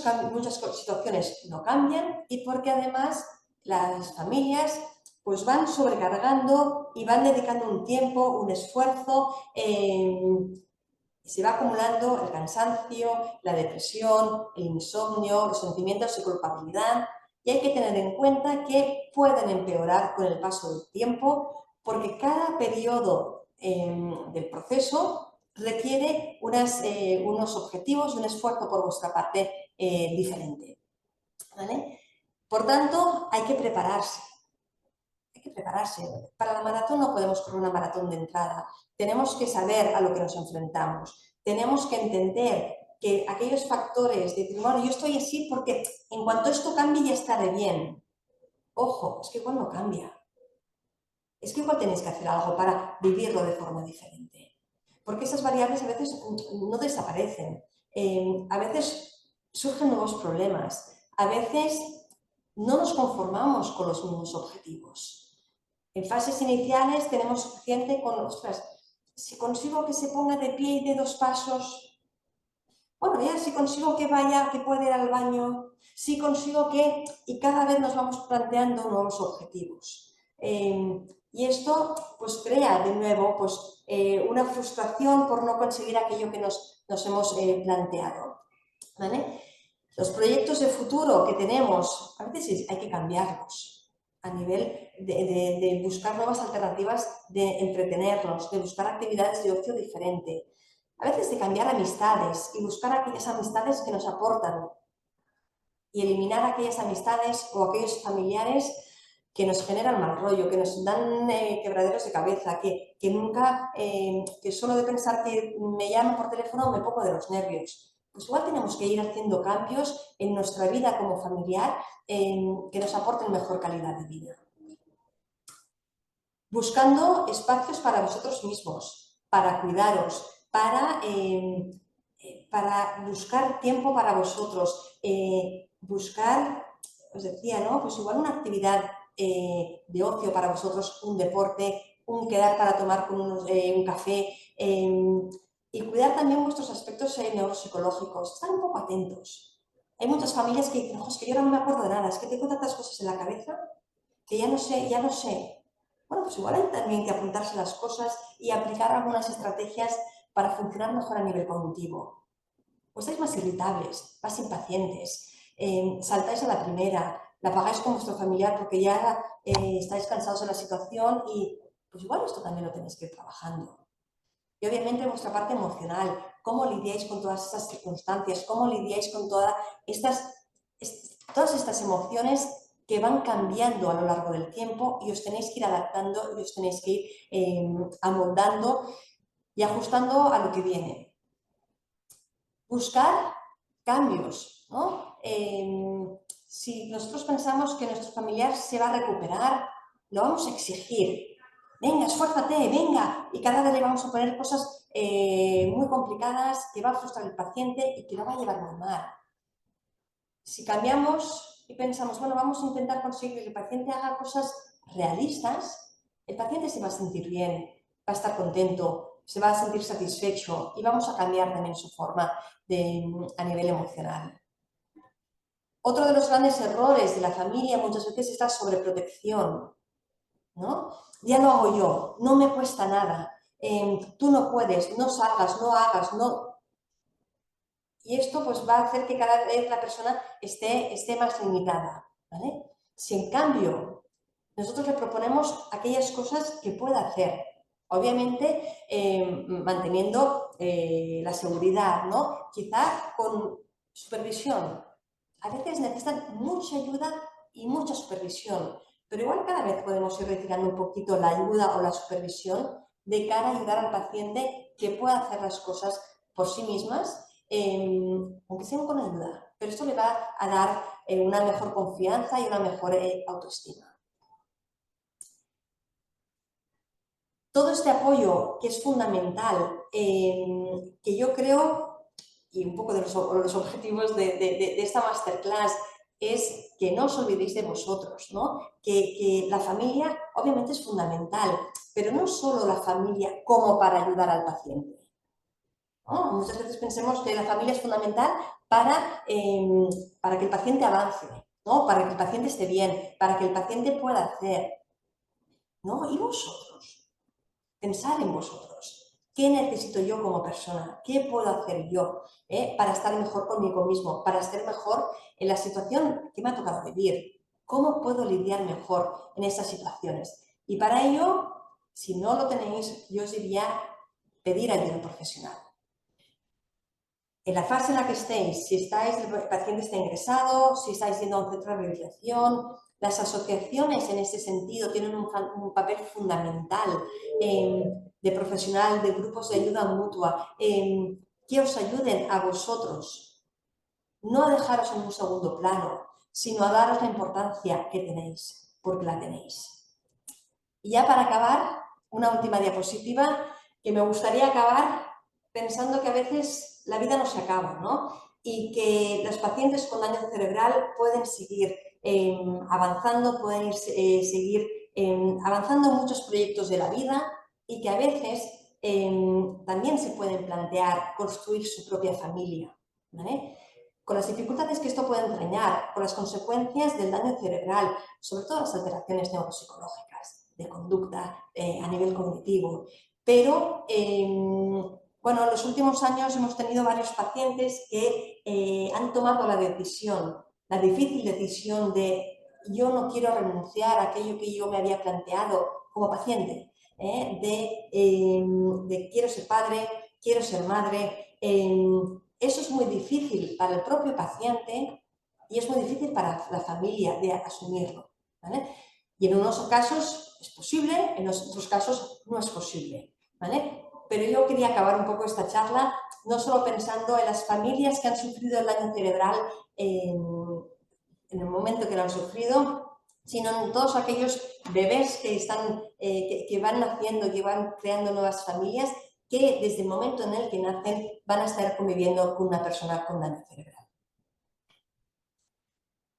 situaciones no cambian y porque además las familias pues van sobrecargando y van dedicando un tiempo, un esfuerzo, se va acumulando el cansancio, la depresión, el insomnio, los sentimientos de culpabilidad, y hay que tener en cuenta que pueden empeorar con el paso del tiempo porque cada periodo del proceso requiere unos objetivos y un esfuerzo por vuestra parte diferente, ¿vale? Por tanto, hay que prepararse. Hay que prepararse. Para la maratón no podemos correr una maratón de entrada. Tenemos que saber a lo que nos enfrentamos. Tenemos que entender que aquellos factores de decir, bueno, yo estoy así porque en cuanto esto cambie ya estaré bien. Ojo, es que igual no cambia. Es que igual tenéis que hacer algo para vivirlo de forma diferente. Porque esas variables a veces no desaparecen. A veces surgen nuevos problemas. A veces no nos conformamos con los mismos objetivos. En fases iniciales tenemos suficiente con, ostras, si consigo que se ponga de pie y de 2 pasos, bueno, ya si consigo que vaya, que pueda ir al baño, si consigo que, y cada vez nos vamos planteando nuevos objetivos. Y esto pues crea de nuevo pues, una frustración por no conseguir aquello que nos hemos planteado, ¿vale? Los proyectos de futuro que tenemos, a veces hay que cambiarlos a nivel de buscar nuevas alternativas de entretenernos, de buscar actividades de ocio diferente. A veces de cambiar amistades y buscar aquellas amistades que nos aportan y eliminar aquellas amistades o aquellos familiares que nos generan mal rollo, que nos dan quebraderos de cabeza, que nunca, que solo de pensar que me llaman por teléfono me pongo de los nervios. Pues igual tenemos que ir haciendo cambios en nuestra vida como familiar que nos aporten mejor calidad de vida. Buscando espacios para vosotros mismos, para cuidaros, para buscar tiempo para vosotros, buscar, os decía, ¿no? Pues igual una actividad de ocio para vosotros, un deporte, un quedar para tomar con un café y cuidar también vuestros aspectos neuropsicológicos. Estar un poco atentos. Hay muchas familias que dicen, es que yo no me acuerdo de nada, es que tengo tantas cosas en la cabeza que ya no sé, ya no sé. Bueno, pues igual hay también que apuntarse las cosas y aplicar algunas estrategias para funcionar mejor a nivel cognitivo. O estáis más irritables, más impacientes, saltáis a la primera, la pagáis con vuestro familiar porque ya estáis cansados de la situación y pues igual esto también lo tenéis que ir trabajando. Y obviamente vuestra parte emocional, cómo lidiáis con todas estas circunstancias, cómo lidiáis con todas estas emociones que van cambiando a lo largo del tiempo y os tenéis que ir adaptando y os tenéis que ir amoldando y ajustando a lo que viene. Buscar cambios, ¿no? Si nosotros pensamos que nuestro familiar se va a recuperar, lo vamos a exigir. Venga, esfuérzate, venga. Y cada vez le vamos a poner cosas muy complicadas que va a frustrar al paciente y que lo va a llevar muy mal. Si cambiamos y pensamos, bueno, vamos a intentar conseguir que el paciente haga cosas realistas, el paciente se va a sentir bien, va a estar contento, se va a sentir satisfecho y vamos a cambiar también su forma a nivel emocional. Otro de los grandes errores de la familia muchas veces es la sobreprotección, ¿no? Ya lo hago yo, no me cuesta nada, tú no puedes, no salgas, no hagas, no... Y esto pues va a hacer que cada vez la persona esté más limitada, ¿vale? Si en cambio nosotros le proponemos aquellas cosas que pueda hacer, obviamente manteniendo la seguridad, ¿no? Quizá con supervisión. A veces necesitan mucha ayuda y mucha supervisión, pero igual cada vez podemos ir retirando un poquito la ayuda o la supervisión de cara a ayudar al paciente que pueda hacer las cosas por sí mismas, aunque sea con ayuda, pero esto le va a dar una mejor confianza y una mejor autoestima. Todo este apoyo que es fundamental, que yo creo, y un poco de los objetivos de esta masterclass, es que no os olvidéis de vosotros, ¿no? Que la familia obviamente es fundamental, pero no solo la familia como para ayudar al paciente, ¿no? Muchas veces pensemos que la familia es fundamental para que el paciente avance, ¿no? Para que el paciente esté bien, para que el paciente pueda hacer, ¿no? ¿Y vosotros? Pensar en vosotros. ¿Qué necesito yo como persona? ¿Qué puedo hacer yo para estar mejor conmigo mismo? Para estar mejor en la situación que me ha tocado vivir. ¿Cómo puedo lidiar mejor en esas situaciones? Y para ello, si no lo tenéis, yo os diría pedir ayuda profesional. En la fase en la que estéis, si el paciente está ingresado, si estáis yendo a un centro de rehabilitación, las asociaciones en ese sentido tienen un papel fundamental de profesional, de grupos de ayuda mutua, que os ayuden a vosotros, no a dejaros en un segundo plano, sino a daros la importancia que tenéis, porque la tenéis. Y ya para acabar, una última diapositiva que me gustaría acabar pensando que a veces la vida no se acaba, ¿no? Y que los pacientes con daño cerebral pueden seguir avanzando, pueden seguir avanzando en muchos proyectos de la vida y que a veces también se pueden plantear construir su propia familia, ¿vale? Con las dificultades que esto puede entrañar, con las consecuencias del daño cerebral, sobre todo las alteraciones neuropsicológicas, de conducta a nivel cognitivo. Pero, bueno, en los últimos años hemos tenido varios pacientes que han tomado la difícil decisión de yo no quiero renunciar a aquello que yo me había planteado como paciente, de quiero ser padre, quiero ser madre. Eso es muy difícil para el propio paciente y es muy difícil para la familia de asumirlo, ¿vale? Y en unos casos es posible, en otros casos no es posible, ¿vale? Pero yo quería acabar un poco esta charla no solo pensando en las familias que han sufrido el daño cerebral en el momento que lo han sufrido, sino en todos aquellos bebés que van naciendo, que van creando nuevas familias, que desde el momento en el que nacen van a estar conviviendo con una persona con daño cerebral.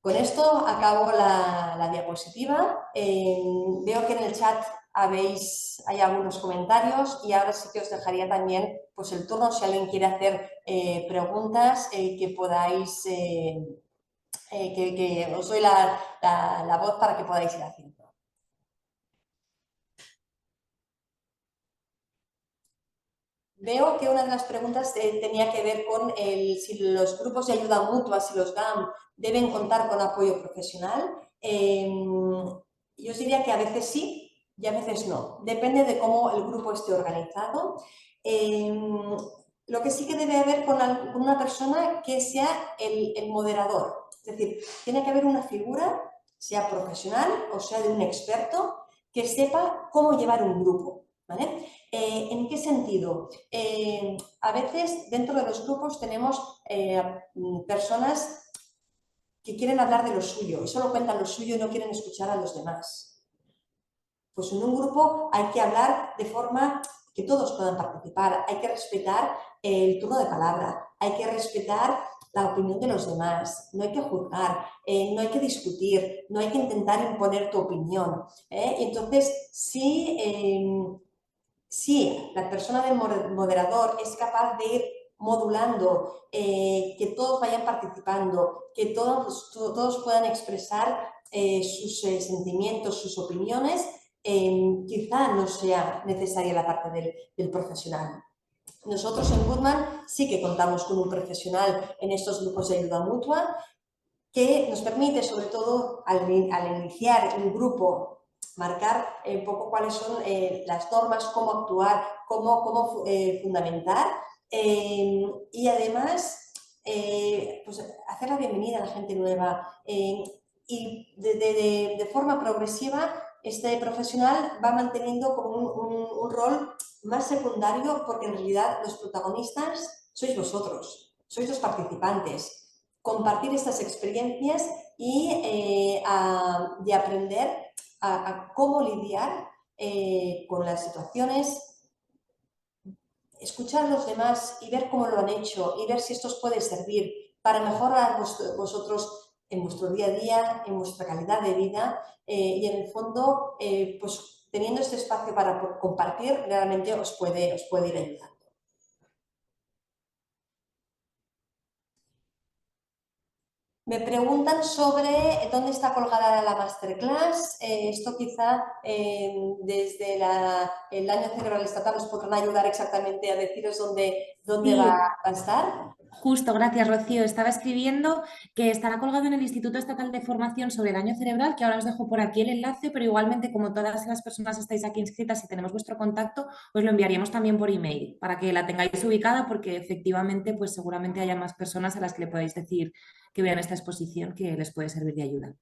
Con esto acabo la diapositiva. Veo que en el chat hay algunos comentarios y ahora sí que os dejaría también pues, el turno si alguien quiere hacer preguntas que podáis, que os doy la voz para que podáis ir haciendo. Veo que una de las preguntas tenía que ver con si los grupos de ayuda mutua, si los GAM, deben contar con apoyo profesional. Yo os diría que a veces sí y a veces no. Depende de cómo el grupo esté organizado. Lo que sí que debe haber con una persona que sea el moderador. Es decir, tiene que haber una figura sea profesional o sea de un experto, que sepa cómo llevar un grupo, ¿vale? ¿En qué sentido? A veces dentro de los grupos tenemos personas que quieren hablar de lo suyo y solo cuentan lo suyo y no quieren escuchar a los demás. Pues en un grupo hay que hablar de forma que todos puedan participar, hay que respetar el turno de palabra, hay que respetar la opinión de los demás, no hay que juzgar, no hay que discutir, no hay que intentar imponer tu opinión. Y entonces, si la persona del moderador es capaz de ir modulando, que todos vayan participando, que todos puedan expresar sus sentimientos, sus opiniones, quizá no sea necesaria la parte del profesional. Nosotros en Goodman sí que contamos con un profesional en estos grupos de ayuda mutua que nos permite, sobre todo al iniciar un grupo, marcar un poco cuáles son las normas, cómo actuar, cómo fundamentar y además pues hacer la bienvenida a la gente nueva y de forma progresiva este profesional va manteniendo como un rol más secundario porque en realidad los protagonistas sois vosotros, sois los participantes. Compartir estas experiencias y aprender a cómo lidiar con las situaciones, escuchar a los demás y ver cómo lo han hecho y ver si esto os puede servir para mejorar vosotros en vuestro día a día, en vuestra calidad de vida y en el fondo, pues teniendo este espacio para compartir, realmente os puede ir ayudando. Me preguntan sobre dónde está colgada la masterclass. Esto quizá desde el año cerebral estatal os podrán ayudar exactamente a deciros dónde Sí. va a estar. Justo, gracias Rocío. Estaba escribiendo que estará colgado en el Instituto Estatal de Formación sobre Daño Cerebral, que ahora os dejo por aquí el enlace, pero igualmente como todas las personas estáis aquí inscritas y tenemos vuestro contacto, os lo enviaríamos también por email para que la tengáis ubicada porque efectivamente pues seguramente haya más personas a las que le podáis decir que vean esta exposición que les puede servir de ayuda.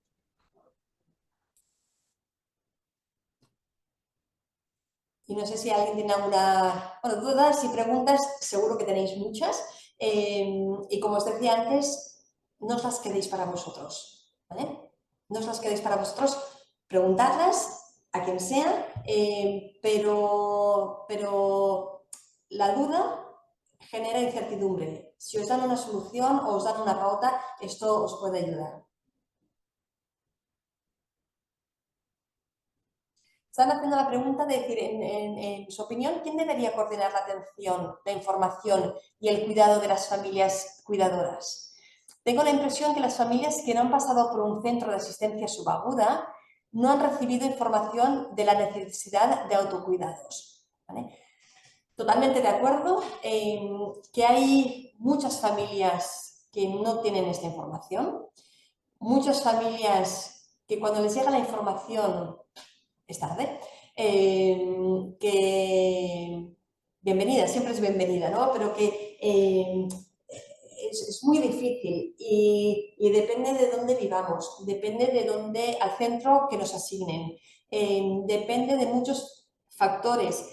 Y no sé si alguien tiene alguna dudas y preguntas, seguro que tenéis muchas. Y como os decía antes, no os las quedéis para vosotros, ¿vale? No os las quedéis para vosotros, preguntadlas a quien sea, pero la duda genera incertidumbre. Si os dan una solución o os dan una pauta, esto os puede ayudar. Están haciendo la pregunta de decir, en su opinión, ¿quién debería coordinar la atención, la información y el cuidado de las familias cuidadoras? Tengo la impresión que las familias que no han pasado por un centro de asistencia subaguda no han recibido información de la necesidad de autocuidados, ¿vale? Totalmente de acuerdo que hay muchas familias que no tienen esta información, muchas familias que cuando les llega la información es tarde, que bienvenida, siempre es bienvenida, ¿no? Pero que es muy difícil y depende de dónde vivamos, depende de dónde, al centro que nos asignen, depende de muchos factores.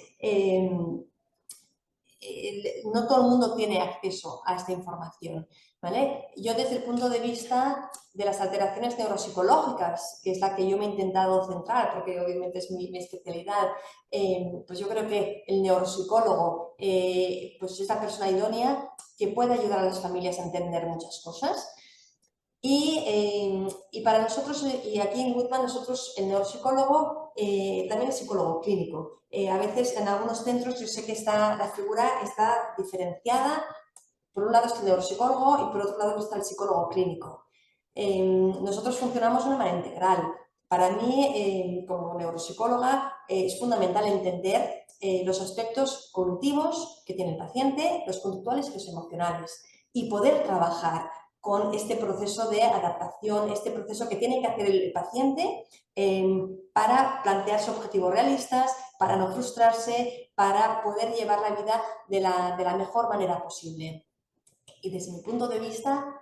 No todo el mundo tiene acceso a esta información, ¿vale? Yo desde el punto de vista de las alteraciones neuropsicológicas, que es la que yo me he intentado centrar, porque obviamente es mi especialidad, pues yo creo que el neuropsicólogo pues es la persona idónea que puede ayudar a las familias a entender muchas cosas. Y para nosotros, y aquí en Goodman, nosotros, el neuropsicólogo también es psicólogo clínico. A veces en algunos centros yo sé que la figura está diferenciada. Por un lado está el neuropsicólogo y por otro lado está el psicólogo clínico. Nosotros funcionamos de una manera integral. Para mí, como neuropsicóloga, es fundamental entender los aspectos cognitivos que tiene el paciente, los conductuales y los emocionales, y poder trabajar con este proceso de adaptación, este proceso que tiene que hacer el paciente para plantearse objetivos realistas, para no frustrarse, para poder llevar la vida de la mejor manera posible. Y desde mi punto de vista,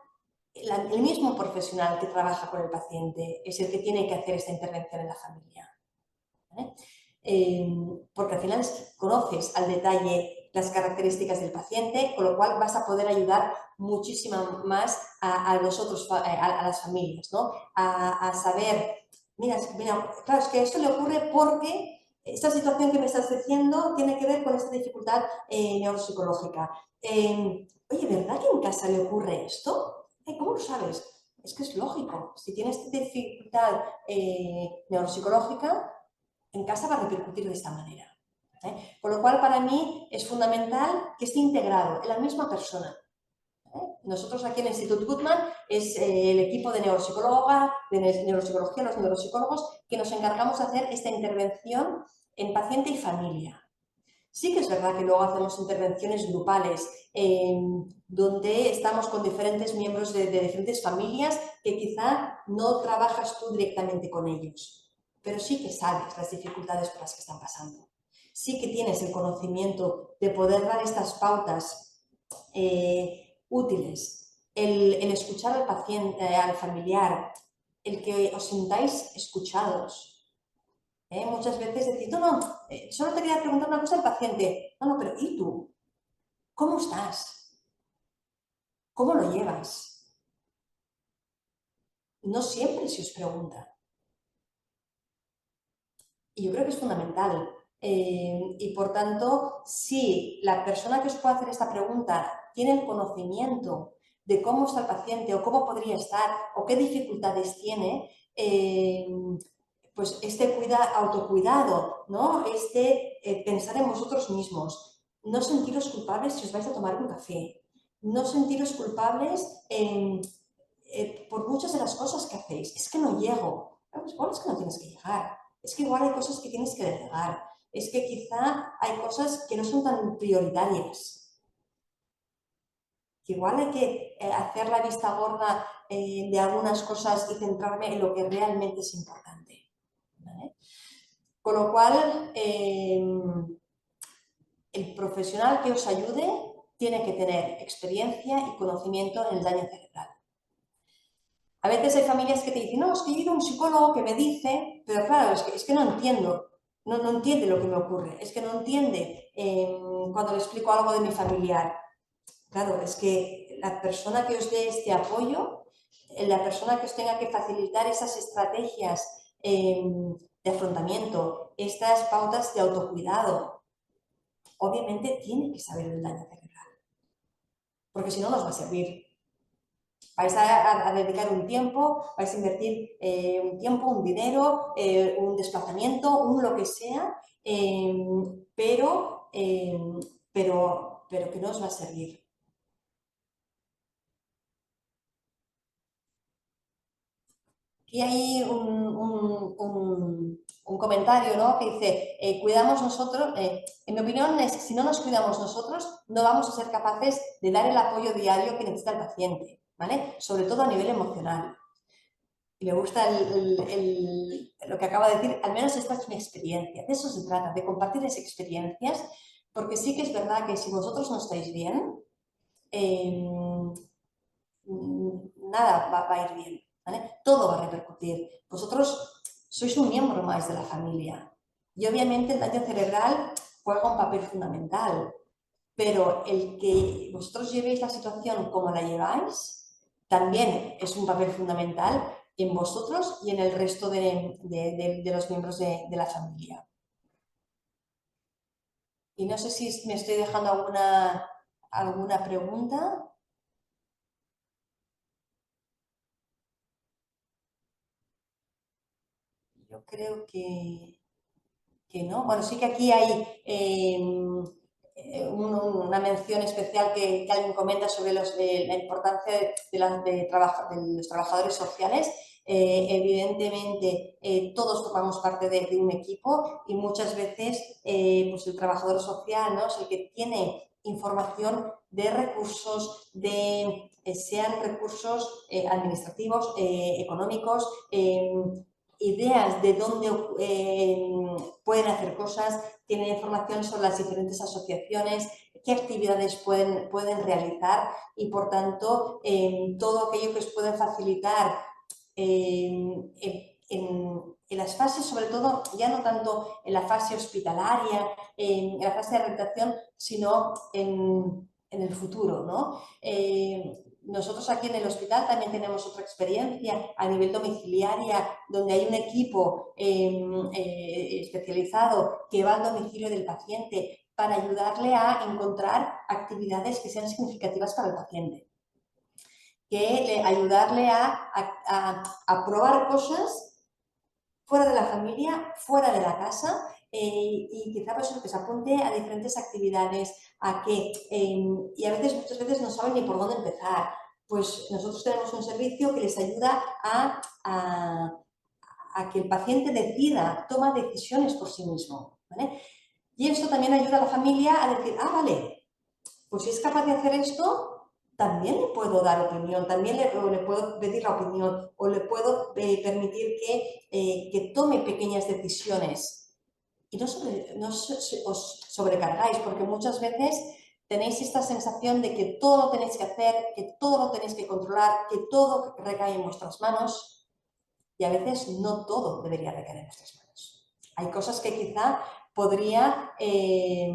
el mismo profesional que trabaja con el paciente es el que tiene que hacer esta intervención en la familia, ¿vale? Porque al final conoces al detalle las características del paciente, con lo cual vas a poder ayudar muchísimo más a las familias, ¿no? A saber, mira, claro, es que esto le ocurre porque esta situación que me estás diciendo tiene que ver con esta dificultad neuropsicológica. Oye, ¿verdad que en casa le ocurre esto? ¿Cómo lo sabes? Es que es lógico. Si tienes dificultad neuropsicológica, en casa va a repercutir de esta manera. Con lo cual, para mí, es fundamental que esté integrado en la misma persona. Nosotros aquí en el Instituto Guttmann es el equipo de neuropsicología, los neuropsicólogos, que nos encargamos de hacer esta intervención en paciente y familia. Sí que es verdad que luego hacemos intervenciones grupales, donde estamos con diferentes miembros de diferentes familias que quizá no trabajas tú directamente con ellos, pero sí que sabes las dificultades por las que están pasando. Sí que tienes el conocimiento de poder dar estas pautas útiles, el escuchar al paciente, al familiar, el que os sintáis escuchados. Muchas veces decir, no, solo te quería preguntar una cosa al paciente. No, pero ¿y tú? ¿Cómo estás? ¿Cómo lo llevas? No siempre se os pregunta. Y yo creo que es fundamental. Y por tanto, si la persona que os puede hacer esta pregunta tiene el conocimiento de cómo está el paciente o cómo podría estar o qué dificultades tiene, pues este autocuidado, ¿no? Pensar en vosotros mismos, no sentiros culpables si os vais a tomar un café, no sentiros culpables por muchas de las cosas que hacéis. Es que no llego. Pues igual es que no tienes que llegar. Es que igual hay cosas que tienes que delegar. Es que quizá hay cosas que no son tan prioritarias. Que igual hay que hacer la vista gorda de algunas cosas y centrarme en lo que realmente es importante. ¿Vale? Con lo cual, el profesional que os ayude tiene que tener experiencia y conocimiento en el daño cerebral. A veces hay familias que te dicen, no, es que yo he ido a un psicólogo que me dice, pero claro, es que no entiendo, no entiende lo que me ocurre, es que no entiende cuando le explico algo de mi familiar. Claro, es que la persona que os dé este apoyo, la persona que os tenga que facilitar esas estrategias de afrontamiento, estas pautas de autocuidado, obviamente tiene que saber el daño cerebral, porque si no, no os va a servir. Vais a dedicar un tiempo, vais a invertir un tiempo, un dinero, un desplazamiento, un lo que sea, pero que no os va a servir. Aquí hay un comentario, ¿no? Que dice, cuidamos nosotros, en mi opinión, si no nos cuidamos nosotros, no vamos a ser capaces de dar el apoyo diario que necesita el paciente, ¿vale? Sobre todo a nivel emocional. Y me gusta lo que acaba de decir, al menos esta es mi experiencia. De eso se trata, de compartir las experiencias, porque sí que es verdad que si vosotros no estáis bien, nada va a ir bien, ¿vale? Todo va a repercutir. Vosotros sois un miembro más de la familia y obviamente el daño cerebral juega un papel fundamental, pero el que vosotros llevéis la situación como la lleváis también es un papel fundamental en vosotros y en el resto de los miembros de la familia. Y no sé si me estoy dejando alguna pregunta. Yo creo que no. Bueno, sí que aquí hay una mención especial que alguien comenta sobre la importancia de los trabajadores sociales. Evidentemente, todos formamos parte de un equipo y muchas veces pues el trabajador social, ¿no?, es el que tiene información de recursos, sean recursos administrativos, económicos, ideas de dónde pueden hacer cosas, tienen información sobre las diferentes asociaciones, qué actividades pueden realizar y, por tanto, todo aquello que os puede facilitar en las fases, sobre todo, ya no tanto en la fase hospitalaria, en la fase de rehabilitación, sino en el futuro, ¿no? Nosotros aquí en el hospital también tenemos otra experiencia a nivel domiciliaria, donde hay un equipo especializado que va al domicilio del paciente para ayudarle a encontrar actividades que sean significativas para el paciente, ayudarle a probar cosas fuera de la familia, fuera de la casa, y quizá pues que se apunte a diferentes actividades, y a veces, muchas veces no saben ni por dónde empezar. Pues nosotros tenemos un servicio que les ayuda a que el paciente decida, toma decisiones por sí mismo, ¿vale? Y esto también ayuda a la familia a decir, vale, pues si es capaz de hacer esto, también le puedo dar opinión, también le puedo pedir la opinión o le puedo permitir que tome pequeñas decisiones. Y no os sobrecargáis, porque muchas veces tenéis esta sensación de que todo lo tenéis que hacer, que todo lo tenéis que controlar, que todo recae en vuestras manos, y a veces no todo debería recaer en vuestras manos. Hay cosas que quizá podría ser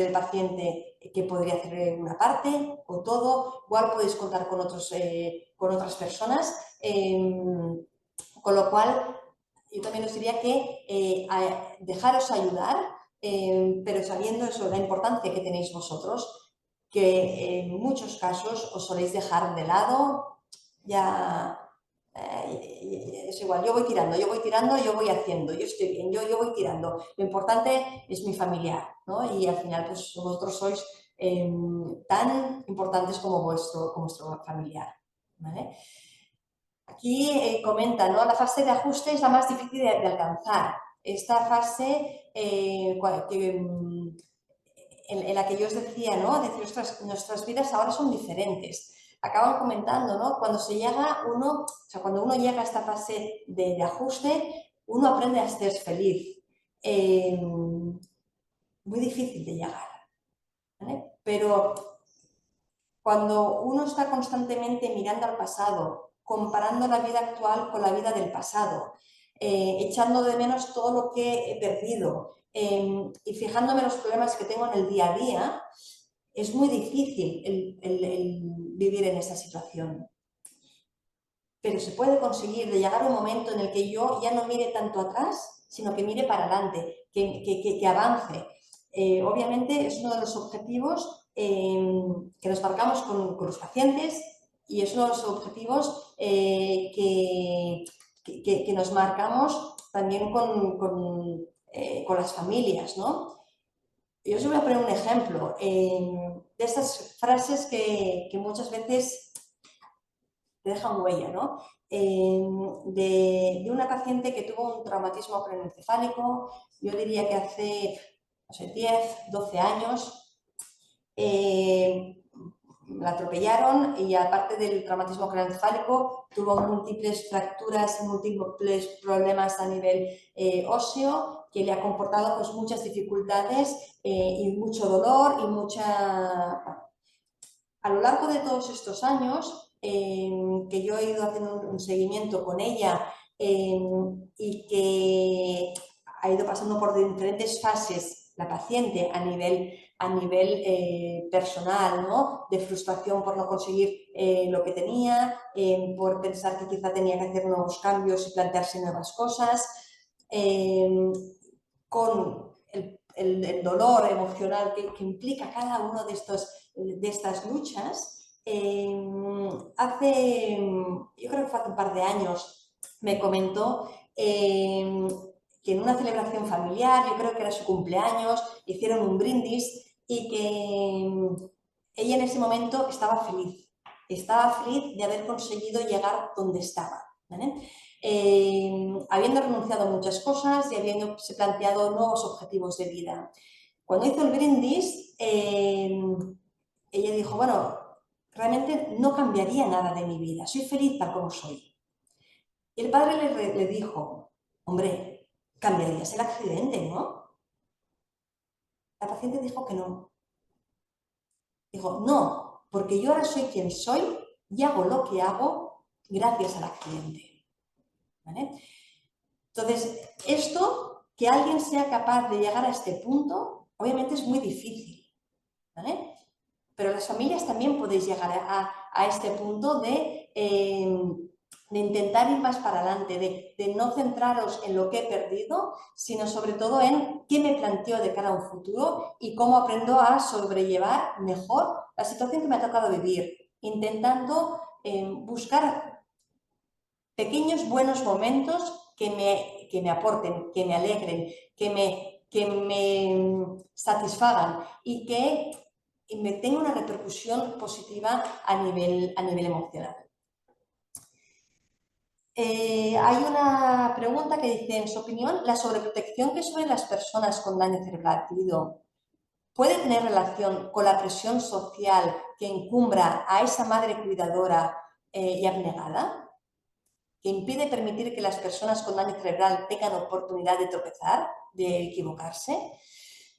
el paciente que podría hacer una parte o todo, igual podéis contar con otras personas, con lo cual yo también os diría que dejaros ayudar, pero sabiendo eso, la importancia que tenéis vosotros, que en muchos casos os soléis dejar de lado, ya es igual, yo voy tirando, yo voy haciendo, yo estoy bien, yo voy tirando. Lo importante es mi familiar, ¿no? Y al final, pues vosotros sois tan importantes como vuestro familiar, ¿vale? Aquí comenta, ¿no? La fase de ajuste es la más difícil de alcanzar. Esta fase en la que yo os decía, ¿no? Decir, nuestras vidas ahora son diferentes. Acaban comentando, ¿no? Cuando uno llega a esta fase de ajuste, uno aprende a ser feliz. Muy difícil de llegar, ¿vale? Pero cuando uno está constantemente mirando al pasado, comparando la vida actual con la vida del pasado, echando de menos todo lo que he perdido y fijándome en los problemas que tengo en el día a día, es muy difícil el vivir en esa situación. Pero se puede conseguir de llegar a un momento en el que yo ya no mire tanto atrás, sino que mire para adelante, que avance. Obviamente es uno de los objetivos que nos marcamos con los pacientes y es uno de los objetivos que nos marcamos también con las familias, ¿no? Yo os voy a poner un ejemplo de estas frases que muchas veces te dejan huella, ¿no? De una paciente que tuvo un traumatismo craneoencefálico, yo diría que hace, no sé, 10, 12 años, la atropellaron y aparte del traumatismo craneoencefálico tuvo múltiples fracturas, múltiples problemas a nivel óseo que le ha comportado pues, muchas dificultades y mucho dolor y mucha... A lo largo de todos estos años que yo he ido haciendo un seguimiento con ella y que ha ido pasando por diferentes fases la paciente a nivel personal, ¿no? De frustración por no conseguir lo que tenía, por pensar que quizá tenía que hacer nuevos cambios y plantearse nuevas cosas, con el dolor emocional que implica cada uno de estas luchas. Yo creo que fue hace un par de años, me comentó que en una celebración familiar, yo creo que era su cumpleaños, hicieron un brindis y que ella en ese momento estaba feliz de haber conseguido llegar donde estaba, ¿vale? Habiendo renunciado a muchas cosas y habiéndose planteado nuevos objetivos de vida. Cuando hizo el brindis, ella dijo, bueno, realmente no cambiaría nada de mi vida, soy feliz tal como soy. Y el padre le dijo, hombre, cambiarías el accidente, ¿no? La paciente dijo que no. Dijo, no, porque yo ahora soy quien soy y hago lo que hago gracias al accidente. ¿Vale? Entonces, esto, que alguien sea capaz de llegar a este punto, obviamente es muy difícil, ¿vale? Pero las familias también podéis llegar a este punto de intentar ir más para adelante, de no centraros en lo que he perdido, sino sobre todo en qué me planteo de cara a un futuro y cómo aprendo a sobrellevar mejor la situación que me ha tocado vivir, intentando buscar pequeños buenos momentos que me aporten, que me alegren, que me satisfagan y que me tenga una repercusión positiva a nivel emocional. Hay una pregunta que dice, en su opinión, ¿la sobreprotección que sufren las personas con daño cerebral adquirido puede tener relación con la presión social que encumbra a esa madre cuidadora y abnegada? Que impide permitir que las personas con daño cerebral tengan oportunidad de tropezar, de equivocarse.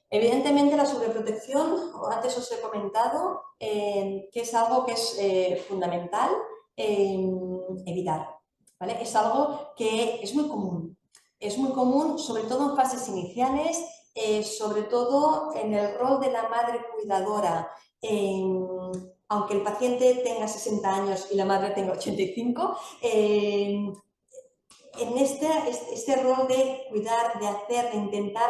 Evidentemente la sobreprotección, antes os he comentado, que es algo que es fundamental evitar. ¿Vale? Es algo que es muy común sobre todo en fases iniciales, sobre todo en el rol de la madre cuidadora. Aunque el paciente tenga 60 años y la madre tenga 85, en este rol de cuidar, de hacer, de intentar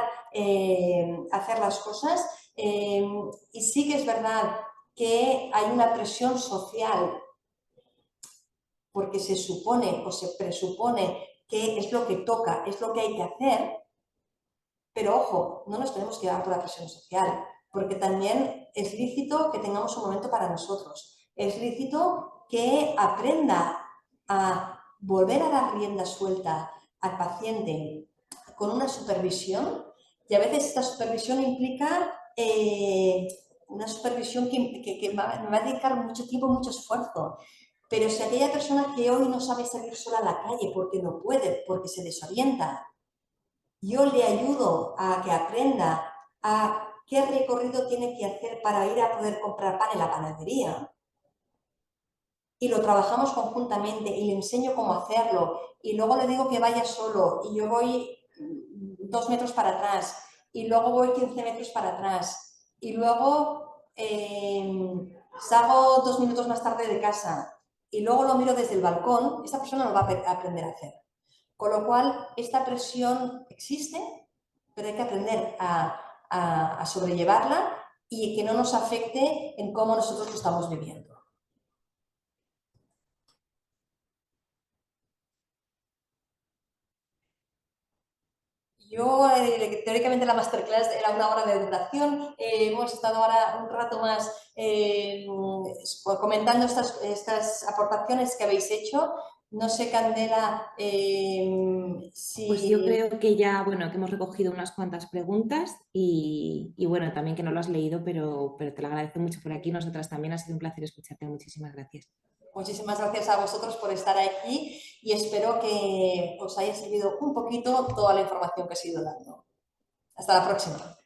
hacer las cosas, y sí que es verdad que hay una presión social porque se supone o se presupone que es lo que toca, es lo que hay que hacer, pero ojo, no nos tenemos que llevar por la presión social, porque también es lícito que tengamos un momento para nosotros, es lícito que aprenda a volver a dar rienda suelta al paciente con una supervisión, y a veces esta supervisión implica una supervisión que me va a dedicar mucho tiempo, mucho esfuerzo. Pero si aquella persona que hoy no sabe salir sola a la calle porque no puede, porque se desorienta, yo le ayudo a que aprenda a qué recorrido tiene que hacer para ir a poder comprar pan en la panadería, y lo trabajamos conjuntamente y le enseño cómo hacerlo, y luego le digo que vaya solo y yo voy 2 metros para atrás y luego voy 15 metros para atrás y luego salgo 2 minutos más tarde de casa y luego lo miro desde el balcón, esta persona lo va a aprender a hacer. Con lo cual, esta presión existe, pero hay que aprender a sobrellevarla y que no nos afecte en cómo nosotros lo estamos viviendo. Yo, teóricamente, la masterclass era 1 hora de duración. Hemos estado ahora un rato más comentando estas aportaciones que habéis hecho. No sé, Candela, si... Pues yo creo que ya, bueno, que hemos recogido unas cuantas preguntas y bueno, también que no lo has leído, pero te lo agradezco mucho por aquí. Nosotras también, ha sido un placer escucharte. Muchísimas gracias. Muchísimas gracias a vosotros por estar aquí y espero que os haya servido un poquito toda la información que os he ido dando. Hasta la próxima.